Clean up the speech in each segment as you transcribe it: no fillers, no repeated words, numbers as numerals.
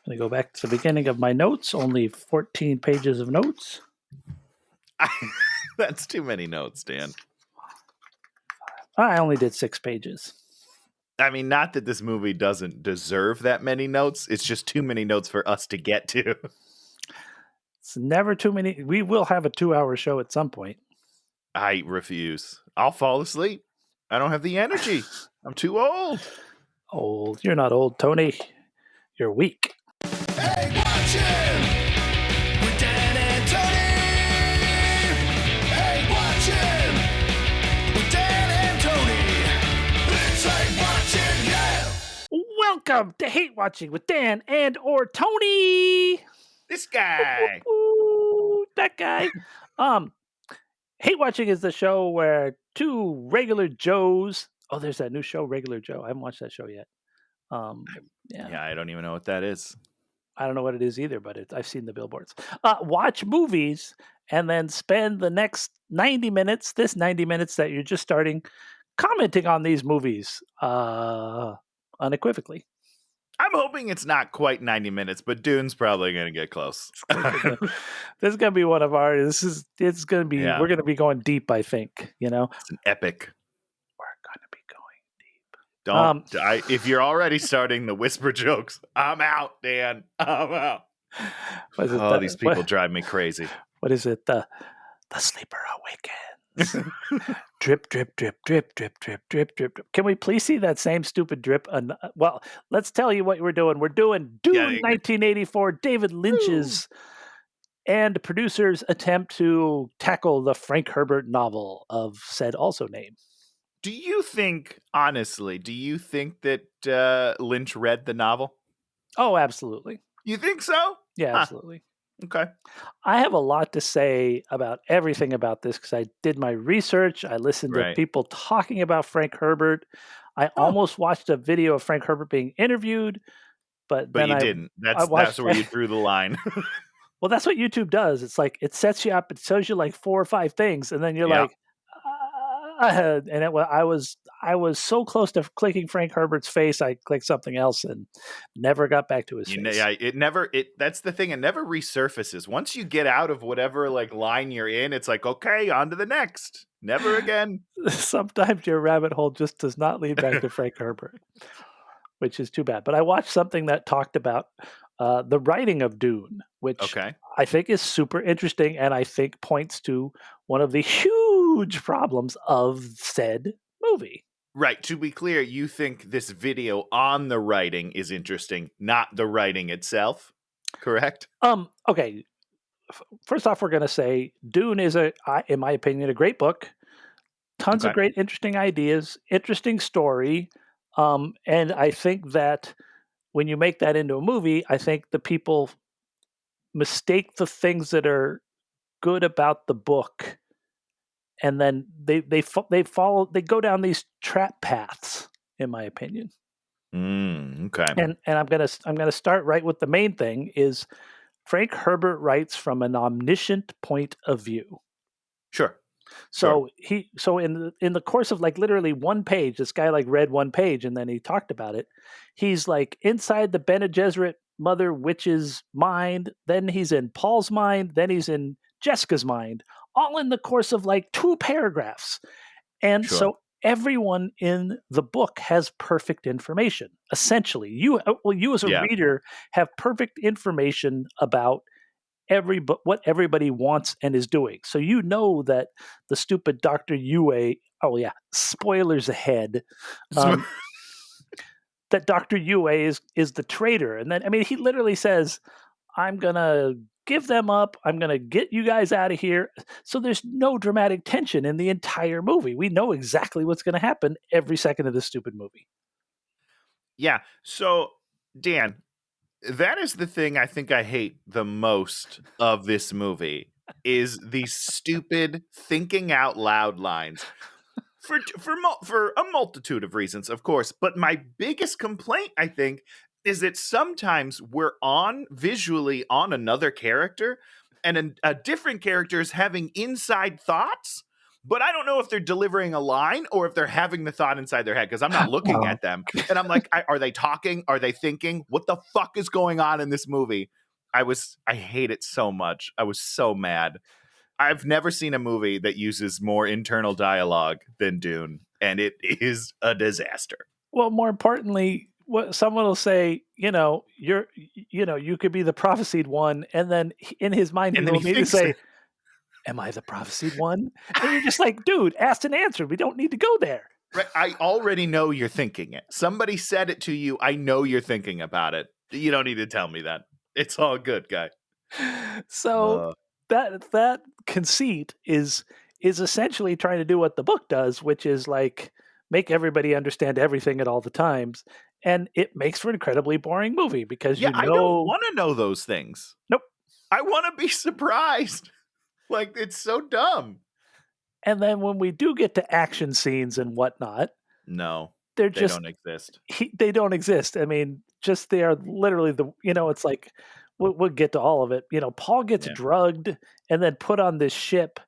going to go back to the beginning of my notes. Only 14 pages of notes. That's too many notes, Dan. I only did 6 pages. I mean, not that this movie doesn't deserve that many notes. It's just too many notes for us to get to. It's never too many. We will have a 2-hour show at some point. I refuse. I'll fall asleep. I don't have the energy. I'm too old. Old. You're not old, Tony. You're weak. Hey, watch him! With Dan and Tony! Hey, watch him! With Dan and Tony! It's like watching, yeah! Welcome to Hate Watching with Dan and or Tony. This guy. Ooh, that guy. Hate Watching is the show where two regular Joes. Oh, there's that new show, Regular Joe. I haven't watched that show yet. Yeah, I don't even know what that is. I don't know what it is either, but I've seen the billboards. Watch movies and then spend the next 90 minutes, this 90 minutes that you're just starting, commenting on these movies unequivocally. I'm hoping it's not quite 90 minutes, but Dune's probably going to get close. This is going to be one of our, it's going to be, Yeah. We're going to be going deep, I think, you know? It's an epic. We're going to be going deep. Don't, if you're already starting the whisper jokes, I'm out, Dan. I'm out. These people drive me crazy. What is it? The sleeper awakens. Drip, drip, drip, drip, drip, drip, drip, drip. Can we please see that same stupid drip? Well, let's tell you what we're doing. We're doing Dune 1984, David Lynch's and producer's attempt to tackle the Frank Herbert novel of said also name. Do you think, honestly, that Lynch read the novel? Oh, absolutely. You think so? Yeah, absolutely. Okay. I have a lot to say about everything about this because I did my research. I listened to people talking about Frank Herbert. I almost watched a video of Frank Herbert being interviewed, but then you didn't. That's where you drew the line. Well, that's what YouTube does. It's like it sets you up. It shows you like 4 or 5 things, and then you're like, I was so close to clicking Frank Herbert's face, I clicked something else and never got back to his face. Yeah, that's the thing. It never resurfaces. Once you get out of whatever like line you're in, it's like, okay, on to the next. Never again. Sometimes your rabbit hole just does not lead back to Frank Herbert, which is too bad. But I watched something that talked about the writing of Dune, which I think is super interesting and I think points to one of the huge problems of said movie. Right. To be clear, you think this video on the writing is interesting, not the writing itself, correct? Okay. First off, we're going to say Dune is, in my opinion, a great book. Tons of great, interesting ideas, interesting story. And I think that when you make that into a movie, I think the people mistake the things that are good about the book, and then they go down these trap paths, in my opinion. Okay. And I'm gonna start right with the main thing is Frank Herbert writes from an omniscient point of view. Sure. So in the course of like literally one page, this guy like read one page and then he talked about it. He's like inside the Bene Gesserit mother witch's mind, then he's in Paul's mind, then he's in Jessica's mind, all in the course of like 2 paragraphs. And so everyone in the book has perfect information. Essentially, you as a reader have perfect information about what everybody wants and is doing. So you know that the stupid Dr. Yue, spoilers ahead, that Dr. Yue is the traitor. And then, I mean, he literally says, I'm going to give them up. I'm going to get you guys out of here. So there's no dramatic tension in the entire movie. We know exactly what's going to happen every second of this stupid movie. Yeah. So, Dan, that is the thing I think I hate the most of this movie is these stupid thinking out loud lines for a multitude of reasons, of course. But my biggest complaint, I think, is that sometimes we're visually on another character and a different character is having inside thoughts. but I don't know if they're delivering a line or if they're having the thought inside their head because I'm not looking at them. And I'm like, are they talking? Are they thinking? What the fuck is going on in this movie? I hate it so much. I was so mad. I've never seen a movie that uses more internal dialogue than Dune, and it is a disaster. Well, more importantly, what someone will say, you could be the prophesied one, and then in his mind, And he then will he immediately thinks say, "Am I the prophesied one?" And you're just like, dude, asked and answered. We don't need to go there. Right, I already know you're thinking it. Somebody said it to you. I know you're thinking about it. You don't need to tell me that. It's all good, guy. So that conceit is essentially trying to do what the book does, which is like make everybody understand everything at all the times, and it makes for an incredibly boring movie because Yeah, I don't want to know those things. Nope. I want to be surprised. Like, it's so dumb. And then when we do get to action scenes and whatnot, no, they don't exist. They don't exist. I mean, just they are literally it's like we'll get to all of it. Paul gets drugged and then put on this ship,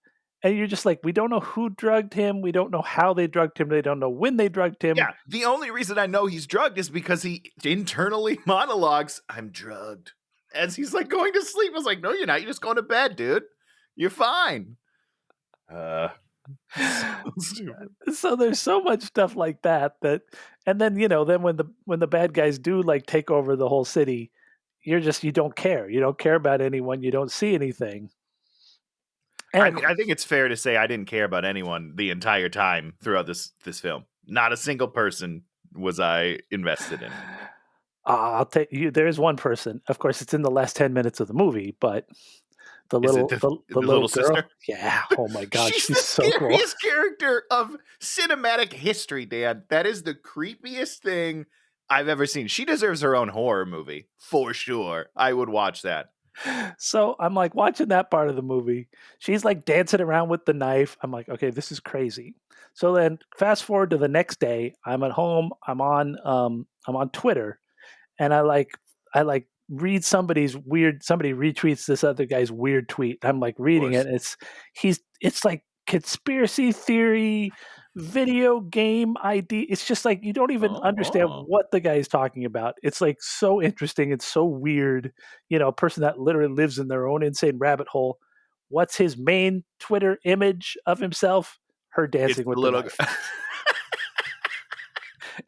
and you're just like, we don't know who drugged him. We don't know how they drugged him. They don't know when they drugged him. Yeah, the only reason I know he's drugged is because he internally monologues, "I'm drugged," as he's like going to sleep. I was like, no, you're not. You're just going to bed, dude. You're fine. So there's so much stuff like that, and then then when the bad guys do like take over the whole city, you don't care. You don't care about anyone. You don't see anything. And I think it's fair to say I didn't care about anyone the entire time throughout this film. Not a single person was I invested in. I'll tell you, there is one person. Of course, it's in the last 10 minutes of the movie, but the little little girl, sister. Yeah. Oh my God, she's she's the so cool. scariest character of cinematic history, Dan. That is the creepiest thing I've ever seen. She deserves her own horror movie for sure. I would watch that. So I'm like watching that part of the movie. She's like dancing around with the knife. I'm like, okay, this is crazy. So then fast forward to the next day. I'm at home. I'm on Twitter, and I read somebody retweets this other guy's weird tweet. I'm like reading it. It's like conspiracy theory, video game ID. It's just like you don't even understand what the guy is talking about. It's like so interesting. It's so weird. A person that literally lives in their own insane rabbit hole. What's his main Twitter image of himself? Her dancing with the knife.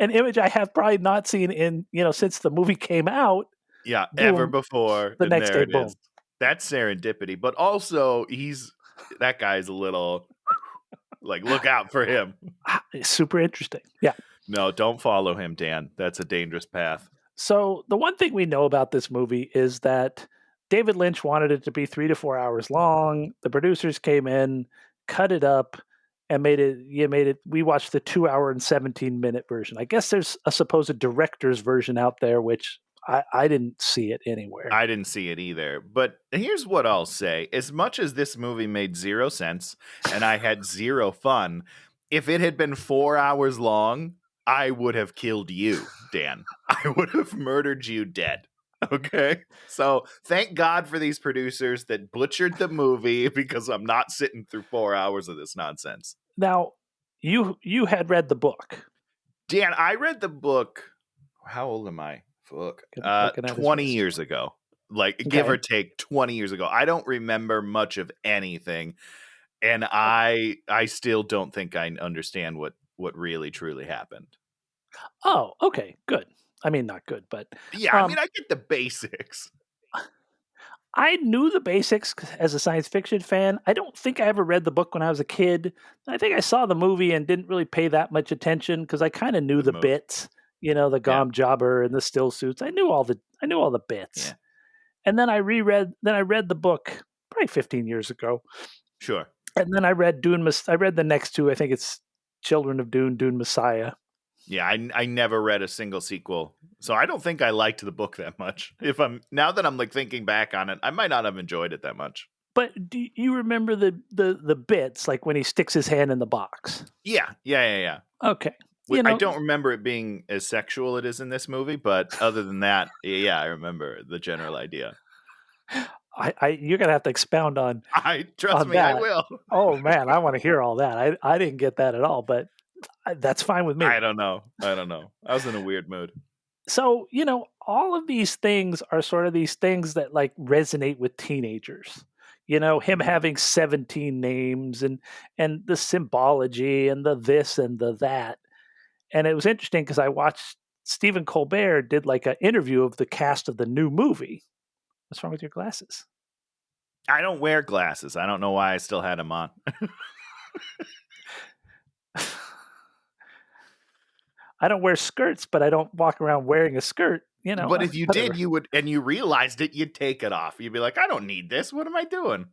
An image I have probably not seen in since the movie came out. Yeah, boom, ever before. The next day, boom. That's serendipity. But also, that guy's a little like, look out for him. It's super interesting. Yeah. No, don't follow him, Dan. That's a dangerous path. So the one thing we know about this movie is that David Lynch wanted it to be 3 to 4 hours long. The producers came in, cut it up, and made it. We watched the 2 hour and 17-minute version. I guess there's a supposed director's version out there, which I didn't see it anywhere. I didn't see it either. But here's what I'll say. As much as this movie made zero sense and I had zero fun, if it had been 4 hours long, I would have killed you, Dan. I would have murdered you dead. Okay? So thank God for these producers that butchered the movie because I'm not sitting through 4 hours of this nonsense. Now, you had read the book. Dan, I read the book. How old am I? Fuck. 20 years ago. Like, okay. Give or take 20 years ago. I don't remember much of anything. And I still don't think I understand what really truly happened. Oh, okay. Good. I mean, not good, but yeah, I mean, I get the basics. I knew the basics as a science fiction fan. I don't think I ever read the book when I was a kid. I think I saw the movie and didn't really pay that much attention because I kind of knew the bits. The Gom Jobber and the still suits. I knew all the bits. Yeah. And then I read the book probably 15 years ago. Sure. And then I read Dune. I read the next two. I think it's Children of Dune, Dune Messiah. Yeah, I never read a single sequel. So I don't think I liked the book that much. Now that I'm like thinking back on it, I might not have enjoyed it that much. But do you remember the bits, like when he sticks his hand in the box? Yeah. Okay. I don't remember it being as sexual it is in this movie, but other than that, yeah, I remember the general idea. You're gonna have to expound on Trust me, I that. will. Oh man, I want to hear all that. I didn't get that at all, but that's fine with me. I don't know. I was in a weird mood. So, all of these things are sort of these things that like resonate with teenagers. Him having 17 names and the symbology and the this and the that. And it was interesting because I watched Stephen Colbert did like an interview of the cast of the new movie. What's wrong with your glasses? I don't wear glasses. I don't know why I still had them on. I don't wear skirts, but I don't walk around wearing a skirt. But if you whatever. did, you would, and you realized it, you'd take it off. You'd be like, I don't need this. What am I doing?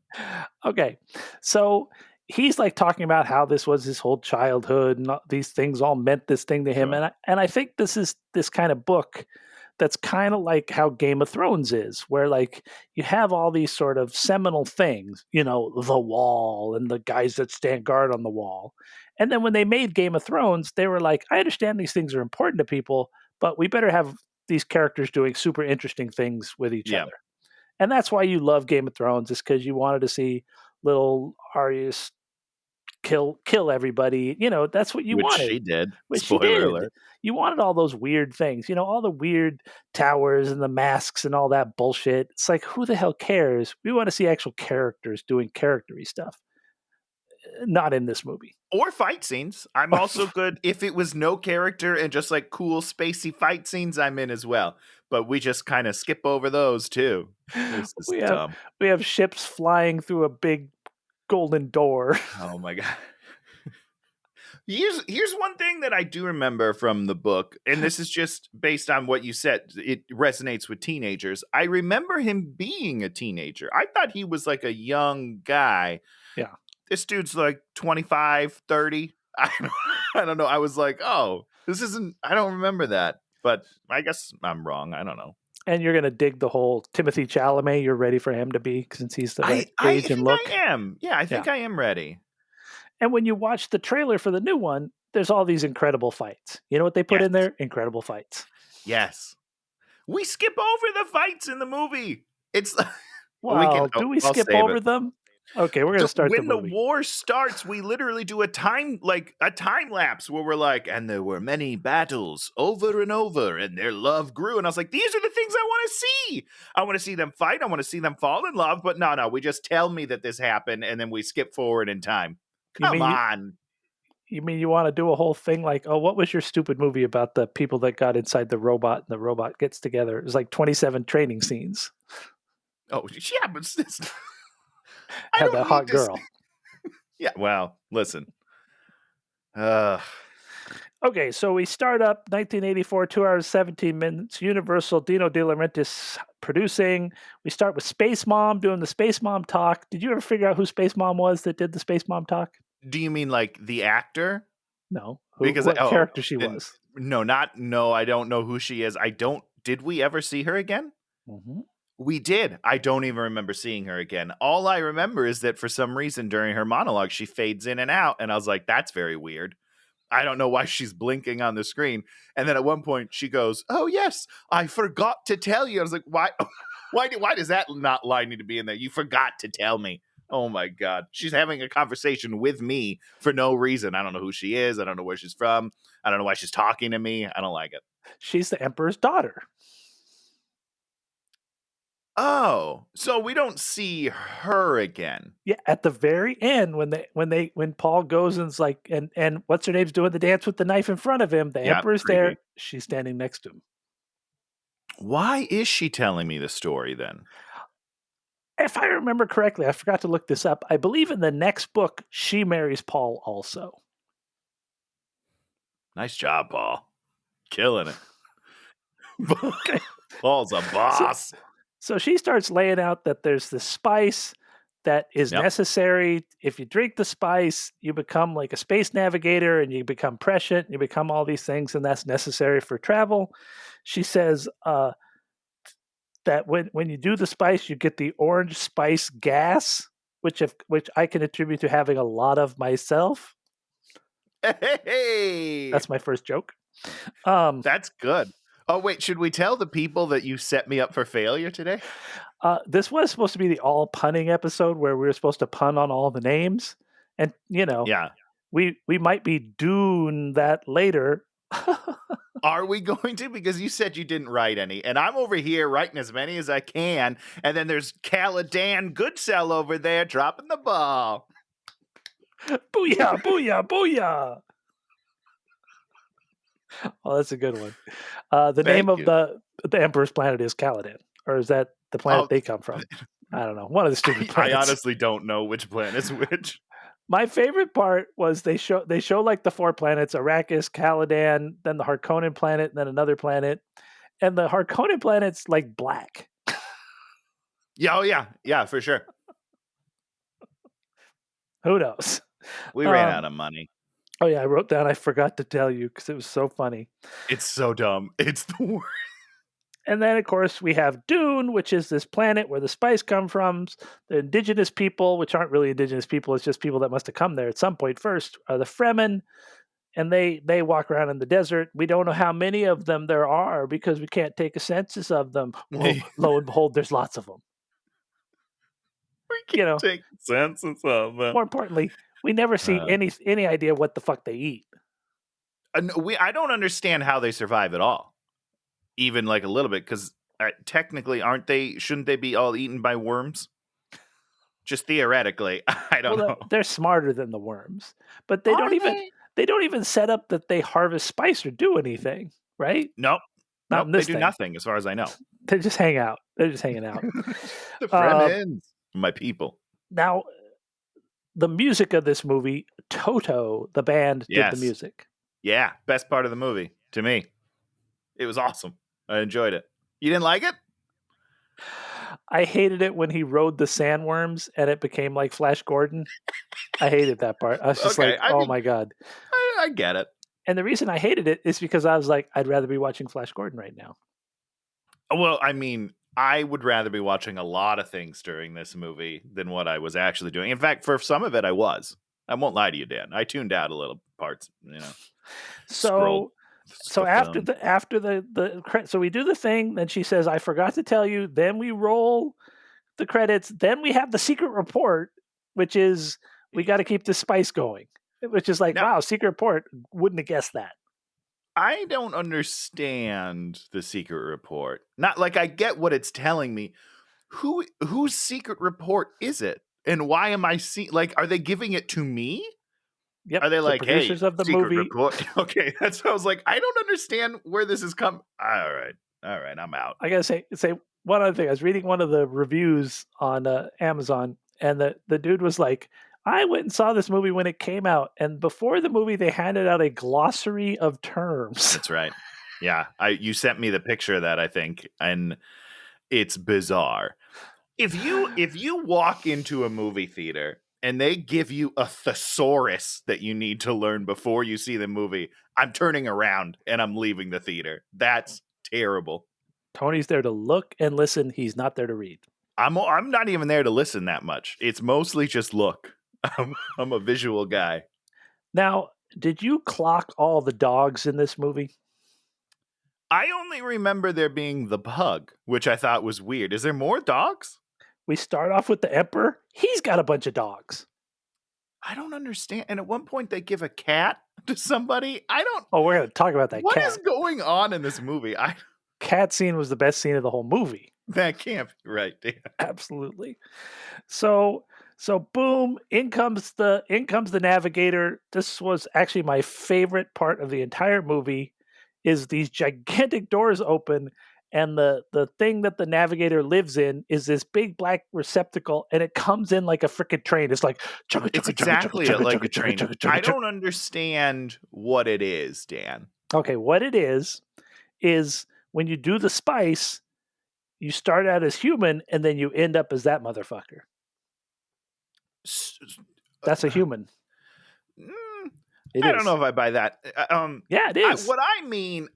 Okay. So he's like talking about how this was his whole childhood and these things all meant this thing to him. Sure. And I think this is this kind of book that's kind of like how Game of Thrones is, where like you have all these sort of seminal things, the wall and the guys that stand guard on the wall. And then when they made Game of Thrones, they were like, I understand these things are important to people, but we better have these characters doing super interesting things with each Yeah. other. And that's why you love Game of Thrones, is because you wanted to see little Arya kill everybody. That's what you Which wanted. she did. Which Spoiler she did. alert. You wanted all those weird things, all the weird towers and the masks and all that bullshit. It's like, who the hell cares? We want to see actual characters doing charactery stuff. Not in this movie. Or fight scenes. I'm also good. If it was no character and just like cool, spacey fight scenes, I'm in as well. But we just kind of skip over those too. This is dumb. We have ships flying through a big golden door. Oh my God. Here's one thing that I do remember from the book, and this is just based on what you said. It resonates with teenagers. I remember him being a teenager. I thought he was like a young guy. Yeah. This dude's like 25, 30. I don't know. I was like, oh, this isn't, I don't remember that. But I guess I'm wrong. I don't know. And you're going to dig the whole Timothy Chalamet. You're ready for him to be, since he's the right age and look. I am. Yeah, I think I am ready. And when you watch the trailer for the new one, there's all these incredible fights. You know what they put in there? Incredible fights. Yes. We skip over the fights in the movie. It's well, do we skip over them? Okay, we're gonna start when the movie. The war starts, we literally do a time lapse where we're like, and there were many battles over and over, and their love grew. And I was like, these are the things I want to see. I want to see them fight. I want to see them fall in love. But no, we just tell me that this happened, and then we skip forward in time. Come on. You mean you want to do a whole thing like, oh, what was your stupid movie about the people that got inside the robot and the robot gets together? It was like 27 training scenes. Oh, yeah, but I had that hot girl. Yeah, well, listen. Okay, so we start up 1984, 2 hours, 17 minutes. Universal, Dino De Laurentiis producing. We start with Space Mom doing the Space Mom talk. Did you ever figure out who Space Mom was that did the Space Mom talk? Do you mean like the actor? No. What character she was? No, I don't know who she is. Did we ever see her again? Mm-hmm. We did. I don't even remember seeing her again. All I remember is that for some reason during her monologue, she fades in and out. And I was like, that's very weird. I don't know why she's blinking on the screen. And then at one point she goes, oh, yes, I forgot to tell you. I was like, why does that not line need to be in there? You forgot to tell me. Oh, my God. She's having a conversation with me for no reason. I don't know who she is. I don't know where she's from. I don't know why she's talking to me. I don't like it. She's the Emperor's daughter. Oh, so we don't see her again. Yeah, at the very end, when Paul goes and's like, and what's her name's doing the dance with the knife in front of him, the Emperor's creepy. There, she's standing next to him. Why is she telling me the story then? If I remember correctly, I forgot to look this up. I believe in the next book, she marries Paul also. Nice job, Paul. Killing it. Paul's a boss. So she starts laying out that there's this spice that is necessary. If you drink the spice, you become like a space navigator and you become prescient. You become all these things, and that's necessary for travel. She says that when you do the spice, you get the orange spice gas, which I can attribute to having a lot of myself. Hey, that's my first joke. That's good. Oh, wait, should we tell the people that you set me up for failure today? This was supposed to be the all punning episode where we were supposed to pun on all the names. And, Yeah. we might be doing that later. Are we going to? Because you said you didn't write any, and I'm over here writing as many as I can, and then there's Caladan Goodsell over there dropping the ball. Booyah, booyah, booyah. Oh, that's a good one. The name of the Emperor's planet is Caladan. Or is that the planet they come from? I don't know. One of the stupid planets. I honestly don't know which planet is which. My favorite part was they show like the 4 planets: Arrakis, Caladan, then the Harkonnen planet, and then another planet. And the Harkonnen planet's like black. Yeah, oh yeah, for sure. Who knows? We ran out of money. Oh yeah, I wrote down. I forgot to tell you because it was so funny. It's so dumb. It's the worst. And then, of course, we have Dune, which is this planet where the spice come from. The indigenous people, which aren't really indigenous people, it's just people that must have come there at some point first, are the Fremen. And they walk around in the desert. We don't know how many of them there are because we can't take a census of them. Well, lo and behold, there's lots of them. We can't take a census of them. More importantly, we never see any idea what the fuck they eat. I don't understand how they survive at all. Even like a little bit, because technically, shouldn't they be all eaten by worms? Just theoretically, I don't know. They're smarter than the worms, but they don't even set up that they harvest spice or do anything, right? Nope. Not they do nothing, as far as I know. They just hang out. They're just hanging out. The Fremens, my people. Now, the music of this movie, Toto, the band, did the music. Yeah, best part of the movie to me. It was awesome. I enjoyed it. You didn't like it? I hated it when he rode the sandworms and it became like Flash Gordon. I hated that part. I was just my God. I get it. And the reason I hated it is because I was like, I'd rather be watching Flash Gordon right now. Well, I mean, I would rather be watching a lot of things during this movie than what I was actually doing. In fact, for some of it, I was. I won't lie to you, Dan. I tuned out a little parts, So after so we do the thing, then she says, I forgot to tell you, then we roll the credits, then we have the secret report, which is we got to keep the spice going, which is like, wow, secret report, wouldn't have guessed that. I don't understand the secret report. Not like I get what it's telling me. Whose secret report is it? And why am I are they giving it to me? Yep. Are they like, producers hey, of the secret movie? Report. Okay, that's what I was like. I don't understand where this is coming. All right, I'm out. I gotta say one other thing. I was reading one of the reviews on Amazon, and the dude was like, I went and saw this movie when it came out, and before the movie, they handed out a glossary of terms. That's right. Yeah, you sent me the picture of that, I think, and it's bizarre. If you walk into a movie theater and they give you a thesaurus that you need to learn before you see the movie, I'm turning around and I'm leaving the theater. That's terrible. Tony's there to look and listen. He's not there to read. I'm not even there to listen that much. It's mostly just look. I'm a visual guy. Now, did you clock all the dogs in this movie? I only remember there being the pug, which I thought was weird. Is there more dogs? We start off with the Emperor. He's got a bunch of dogs. I don't understand. And at one point, they give a cat to somebody. Oh, we're going to talk about that cat. What is cat. going on in this movie? Cat scene was the best scene of the whole movie. That can't be right, Dan. Absolutely. So boom, in comes the navigator. This was actually my favorite part of the entire movie. Is these gigantic doors open, and the thing that the navigator lives in is this big black receptacle, and it comes in like a freaking train. It's like it's exactly like a train. I don't understand what it is, Dan. Okay, what it is when you do the spice, you start out as human, and then you end up as that motherfucker. That's a human. I don't know if I buy that. Yeah, it is. What I mean,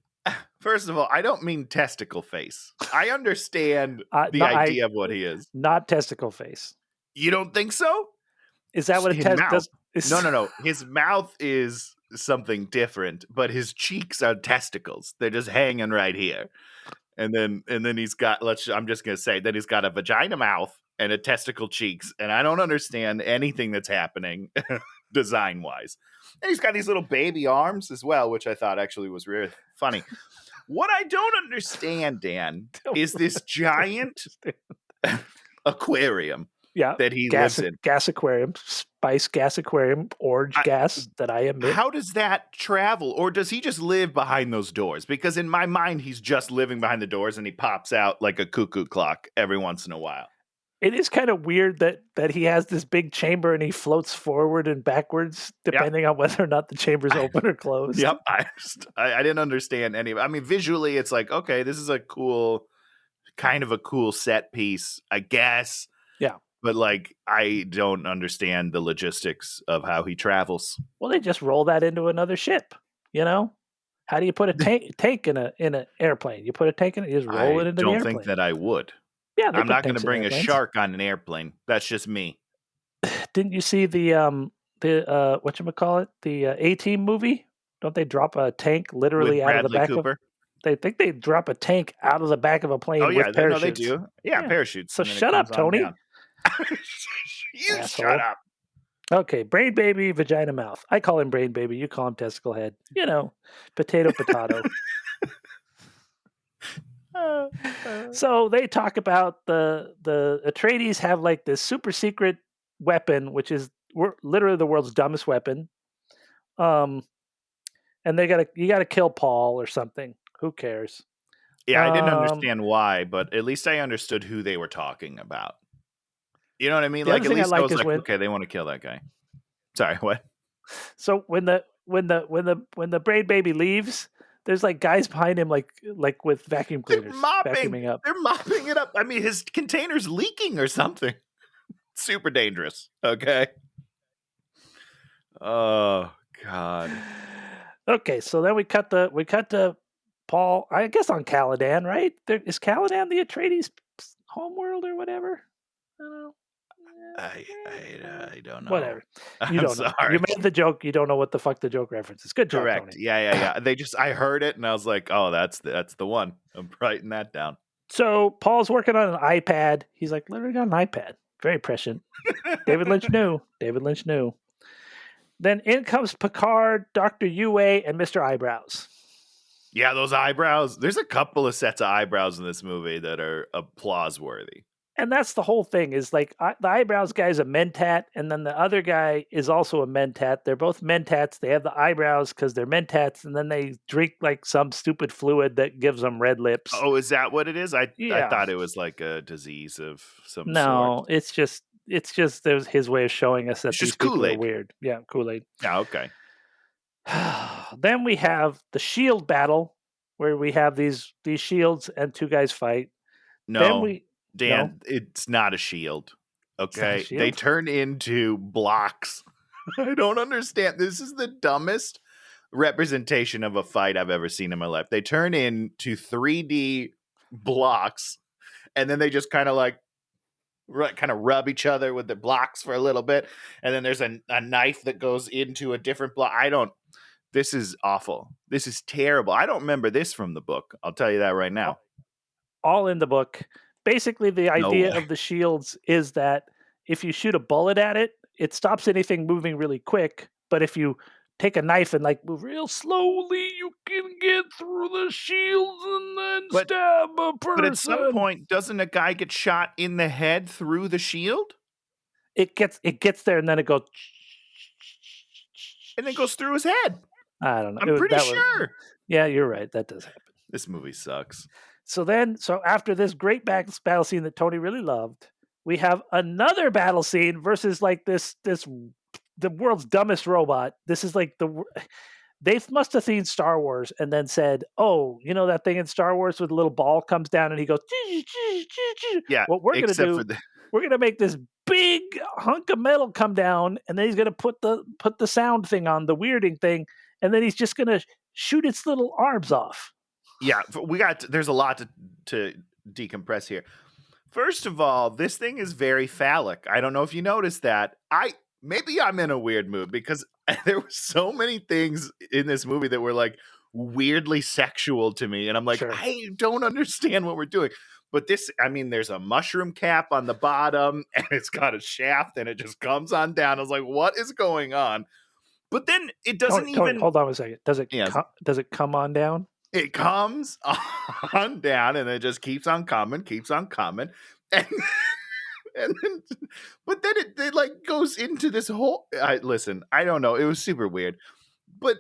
first of all, I don't mean testicle face. I understand the idea of what he is. Not testicle face. You don't think so? Is that what it does? No. His mouth is something different, but his cheeks are testicles. They're just hanging right here. And then he's got I'm just gonna say that he's got a vagina mouth and a testicle cheeks, and I don't understand anything that's happening design wise. And he's got these little baby arms as well, which I thought actually was really funny. What I don't understand, Dan, is this giant aquarium Yeah, that he lives in. Gas aquarium, spice gas aquarium, orange gas that I emit. How does that travel? Or does he just live behind those doors? Because in my mind, he's just living behind the doors and he pops out like a cuckoo clock every once in a while. It is kind of weird that he has this big chamber and he floats forward and backwards depending on whether or not the chamber's open or closed. Yep. I didn't understand any of it. I mean, visually, it's like, okay, this is a cool set piece, I guess. Yeah. But like, I don't understand the logistics of how he travels. Well, they just roll that into another ship, you know? How do you put a tank in an airplane? You put a tank in it, you just roll it into the airplane. I don't think that I would. Yeah, I'm not going to bring a shark on an airplane. That's just me. Didn't you see the whatchamacallit? The A-Team movie? Don't they drop a tank literally With out of the Bradley back Cooper? of? They think they drop a tank out of the back of a plane with parachutes. No, they do. Yeah, parachutes. So shut up, Tony. You Asshole. shut up. Okay, brain baby, vagina mouth. I call him brain baby. You call him testicle head. You know, potato. So they talk about the Atreides have like this super secret weapon, which is literally the world's dumbest weapon. And you gotta kill Paul or something. Who cares? Yeah, I didn't understand why, but at least I understood who they were talking about. You know what I mean? Like at least I was like, okay, they want to kill that guy. Sorry, what? So when the brain baby leaves, there's like guys behind him, like with vacuum cleaners, vacuuming up. They're mopping it up. I mean, his container's leaking or something. Super dangerous. Okay. Oh God. Okay, so then we cut to Paul. I guess on Caladan, right? Is Caladan the Atreides homeworld or whatever? I don't know. I don't know. Whatever. You don't know. You made the joke. You don't know what the fuck the joke reference is. Good job, correct. Tony. Yeah. I heard it and I was like, oh, that's the one. I'm writing that down. So Paul's working on an iPad. He's like, literally got an iPad. Very prescient. David Lynch knew. Then in comes Picard, Dr. Yue, and Mr. Eyebrows. Yeah, those eyebrows. There's a couple of sets of eyebrows in this movie that are applause worthy. And that's the whole thing is like the eyebrows guy is a mentat, and then the other guy is also a mentat. They're both mentats. They have the eyebrows because they're mentats, and then they drink like some stupid fluid that gives them red lips. Oh, is that what it is? I thought it was like a disease of some sort. No, it's just there's his way of showing us that these people Kool-Aid. are weird. Yeah, Kool-Aid. Yeah, okay. Then we have the shield battle where we have these shields and two guys fight. No. Dan, it's not a shield. Okay. They turn into blocks. I don't understand. This is the dumbest representation of a fight I've ever seen in my life. They turn into 3D blocks and then they just kind of rub each other with the blocks for a little bit. And then there's a knife that goes into a different block. This is awful. This is terrible. I don't remember this from the book. I'll tell you that right now. All in the book. Basically, the idea of the shields is that if you shoot a bullet at it, it stops anything moving really quick. But if you take a knife and like move real slowly, you can get through the shields and then stab a person. But at some point, doesn't a guy get shot in the head through the shield? It gets there and then it goes. And it goes through his head. I don't know. I'm pretty sure. Yeah, you're right. That does happen. This movie sucks. So after this great battle scene that Tony really loved, we have another battle scene versus like this the world's dumbest robot. This is like they must have seen Star Wars and then said, "Oh, you know that thing in Star Wars where the little ball comes down and he goes." Yeah. What we're gonna do? We're gonna make this big hunk of metal come down, and then he's gonna put the sound thing on, the weirding thing, and then he's just gonna shoot its little arms off. Yeah, there's a lot to decompress here. First of all, this thing is very phallic. I don't know if you noticed that. Maybe I'm in a weird mood because There were so many things in this movie that were like weirdly sexual to me. And I'm like, Sure. I don't understand what we're doing. But this, I mean, there's a mushroom cap on the bottom and it's got a shaft and it just comes on down. I was like, what is going on? But then it doesn't Tony, even. hold on a second. Does it Yes. does it come on down? It comes on down and it just keeps on coming. And, and then, but then it like goes into this whole. Listen, I don't know. It was super weird. But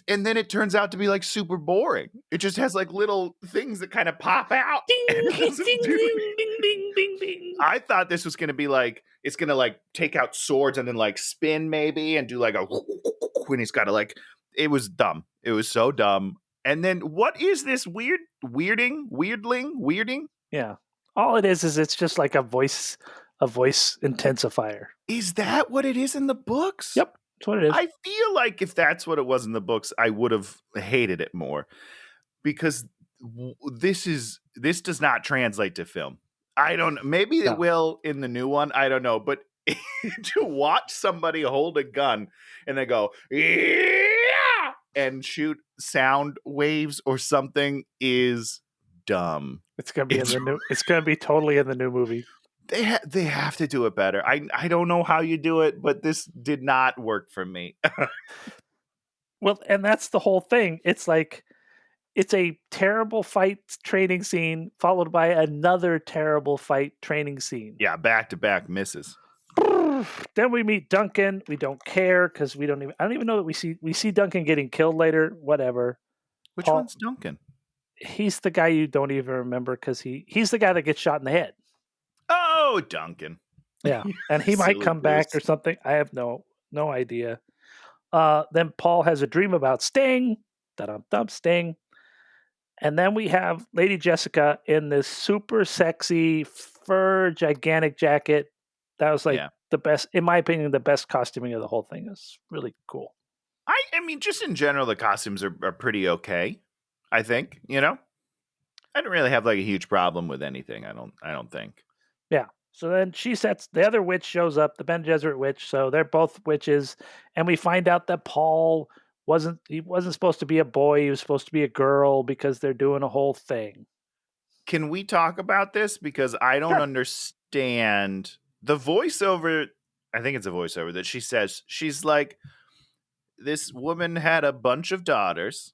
and then it turns out to be like super boring. It just has like little things that kind of pop out. Ding, And ding, doesn't ding, do ding, ding, ding, ding, ding. I thought this was going to be like, it's going to like take out swords and then like spin maybe and do like a, when he's got to like, it was dumb. It was so dumb. And then what is this weirding? Yeah. All it is it's just like a voice intensifier. Is that what it is in the books? Yep. That's what it is. I feel like if that's what it was in the books, I would have hated it more because this does not translate to film. I don't. Maybe it will in the new one. I don't know. But to watch somebody hold a gun and they go yeah and shoot sound waves or something is dumb. It's gonna be in the new. It's gonna be totally in the new movie. They have to do it better. I don't know how you do it, but this did not work for me. Well, and that's the whole thing. It's like it's a terrible fight training scene followed by another terrible fight training scene. Yeah, back to back misses. Then we meet Duncan. We don't care because I don't even know that we see Duncan getting killed later. Whatever. Which one's Duncan? He's the guy you don't even remember because he's the guy that gets shot in the head. Oh, Duncan. Yeah, and he might come back or something. I have no idea. Then Paul has a dream about Sting. Da-dum-dum, Sting. And then we have Lady Jessica in this super sexy fur gigantic jacket. That was like the best, in my opinion, the best costuming of the whole thing. Is really cool. I mean, just in general, the costumes are pretty okay. I think, I didn't really have like a huge problem with anything. I don't think. Yeah. So then the other witch shows up, the Bene Gesserit witch. So they're both witches, and we find out that Paul wasn't supposed to be a boy. He was supposed to be a girl because they're doing a whole thing. Can we talk about this? Because I don't understand the voiceover. I think it's a voiceover that she says. She's like, this woman had a bunch of daughters.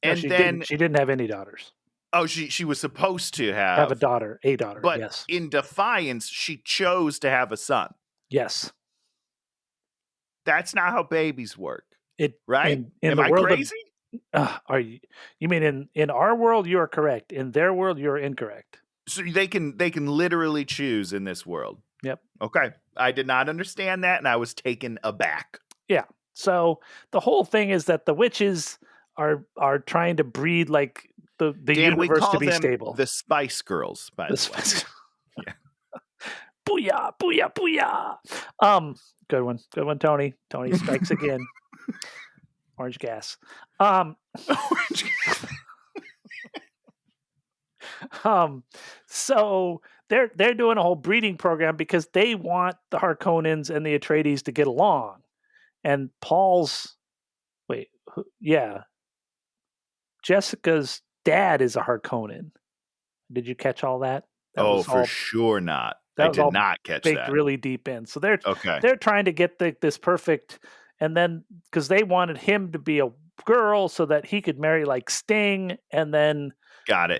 No, and she then didn't have any daughters. Oh, she was supposed to have a daughter, but yes. In defiance, she chose to have a son. Yes. That's not how babies work. Right? Am I crazy? Are you? You mean in our world you are correct. In their world you're incorrect. So they can literally choose in this world. Yep. Okay. I did not understand that, and I was taken aback. Yeah. So the whole thing is that the witches are trying to breed like the Dan, universe to be stable. The Spice Girls, by the way. Yeah. Booyah, booyah, booyah. Good one, Tony. Tony strikes again. Orange gas. Orange gas. So they're doing a whole breeding program because they want the Harkonnens and the Atreides to get along. And Jessica's dad is a Harkonnen. Did you catch all that? For sure not. I did not catch that. Really deep in. So they're trying to get this perfect, and then because they wanted him to be a girl so that he could marry like Sting, and then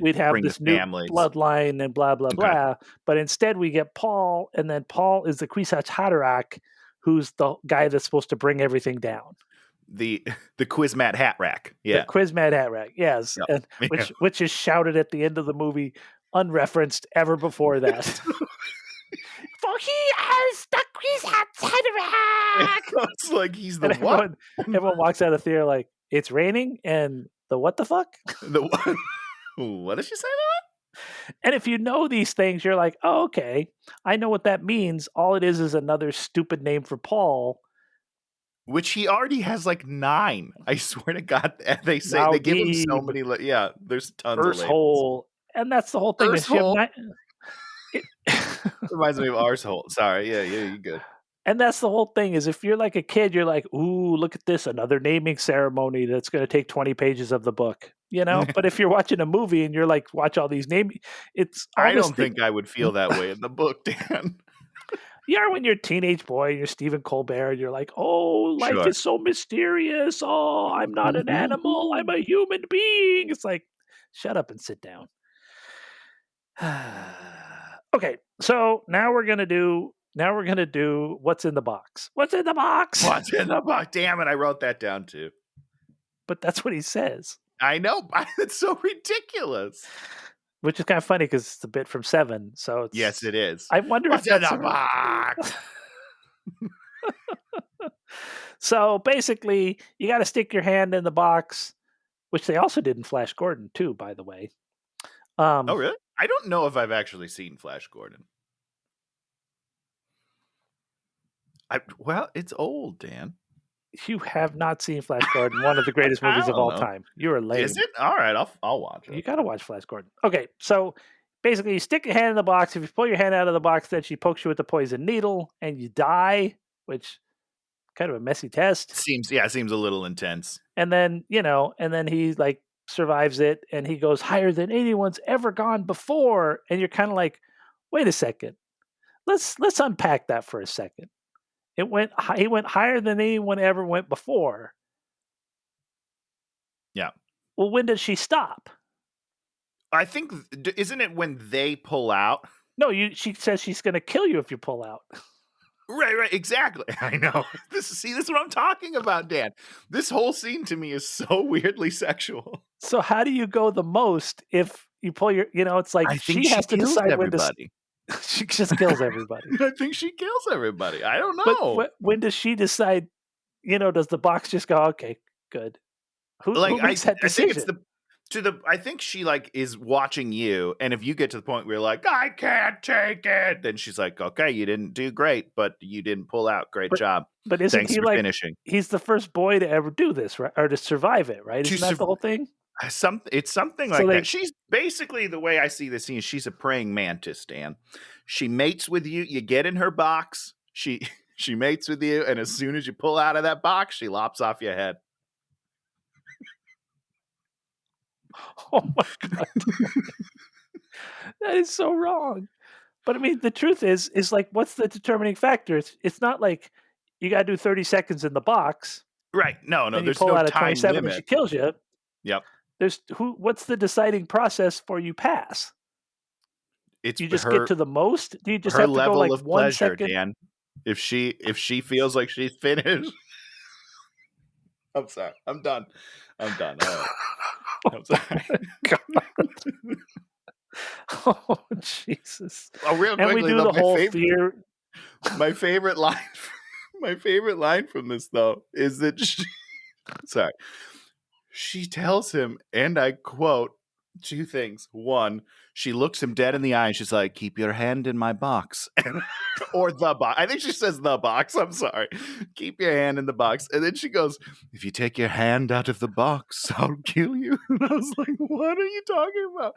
we'd have this new bloodline and blah blah blah. But instead we get Paul, and then Paul is the Kwisatz Haderach, who's the guy that's supposed to bring everything down. The Quizmat Hat Rack. Yeah. The Quizmat Hat Rack, yes. Yep. And which is shouted at the end of the movie, unreferenced ever before that. For he is the Kwisatz Haderach. It's like he's the what? Everyone walks out of theater like, it's raining and the what the fuck? The what? What did she say to that? And if you know these things, you're like, oh, okay, I know what that means. All it is another stupid name for Paul. Which he already has like 9. I swear to God. They say they give him so many. There's tons of labels. Hole. And that's the whole thing. Reminds me of Arsehole. Sorry. Yeah, you're good. And that's the whole thing, is if you're like a kid, you're like, ooh, look at this, another naming ceremony that's going to take 20 pages of the book, you know? But if you're watching a movie and you're like, watch all these naming, it's all I this don't thing. think I would feel that way in the book, Dan. You are when you're a teenage boy, you're Stephen Colbert, and you're like, oh, life Sure. is so mysterious. Oh, I'm not an animal. I'm a human being. It's like, shut up and sit down. Okay, so now we're gonna do what's in the box. What's in the box? What's in the box? Damn it, I wrote that down too. But that's what he says, I know, it's so ridiculous. which is kind of funny because it's a bit from Seven. So it's, Yes, it is. I wonder What's if in that's the box? So basically, you got to stick your hand in the box, which they also did in Flash Gordon too, by the way. Oh, really? I don't know if I've actually seen Flash Gordon. Well, it's old, Dan. You have not seen Flash Gordon, one of the greatest I movies of don't all know. time. You are lame. Is it? All right, I'll watch You it. got to watch Flash Gordon. Okay, so basically, you stick your hand in the box. If you pull your hand out of the box, then she pokes you with the poison needle, and you die, which kind of a messy test. Seems a little intense. And then he like survives it, and he goes higher than anyone's ever gone before. And you're kind of like, wait a second, let's unpack that for a second. He went higher than anyone ever went before. Yeah. Well, when does she stop? I think, isn't it when they pull out? No, she says she's going to kill you if you pull out. Right, exactly. I know. This is what I'm talking about, Dan. This whole scene to me is so weirdly sexual. So how do you go the most if you pull your? It's like I think she has to kills decide everybody. when to. She just kills everybody. I think she kills everybody. I don't know. But when does she decide? Does the box just go, okay, good? Who makes that decision? I think it's I think she like is watching you, and if you get to the point where you're like, I can't take it, then she's like, okay, you didn't do great, but you didn't pull out. Great job. But isn't Thanks he for like finishing? He's the first boy to ever do this, right? Or to survive it, right? Isn't that the whole thing? It's something like that. She's basically, the way I see this scene, she's a praying mantis, Dan. She mates with you. You get in her box. She mates with you, and as soon as you pull out of that box, she lops off your head. Oh my god, that is so wrong. But I mean, the truth is like, what's the determining factor? It's not like you got to do 30 seconds in the box, right? No, and there's you pull no out at time 27 limit. and she kills you. Yep. What's the deciding process for you pass? It's you just get to the most. Do you just have to level go like of 1 pleasure, second? Dan? If she feels like she's finished. I'm sorry. I'm done. All right. I'm sorry. Oh Jesus! Oh, real quickly, and we do the whole fear. My favorite line. My favorite line from this, though, is that she tells him, and I quote, two things. One, she looks him dead in the eye and she's like, keep your hand in my box. Or the box. I think she says the box. I'm sorry. Keep your hand in the box. And then she goes, if you take your hand out of the box, I'll kill you. And I was like, what are you talking about?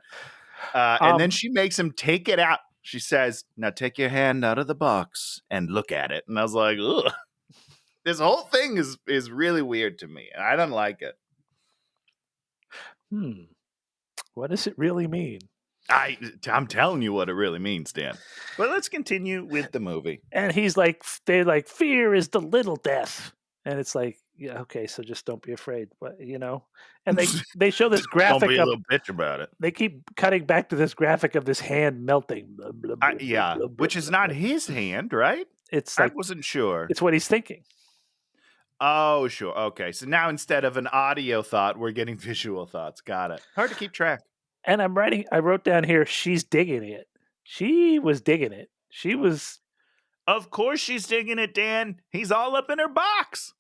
And then she makes him take it out. She says, now take your hand out of the box and look at it. And I was like, ugh. This whole thing is really weird to me. I don't like it. What does it really mean? I'm telling you what it really means, Dan. But let's continue with the movie. And they're like, fear is the little death. And it's like, yeah, okay, so just don't be afraid. But and they show this graphic. Don't be a little bitch about it. They keep cutting back to this graphic of this hand melting. Blah, blah, blah, yeah, blah, blah, which is not his hand, right? I wasn't sure. It's what he's thinking. Oh, sure. Okay. So now instead of an audio thought, we're getting visual thoughts. Got it. Hard to keep track. And I wrote down here, she's digging it. She was digging it. She was. Of course she's digging it, Dan. He's all up in her box.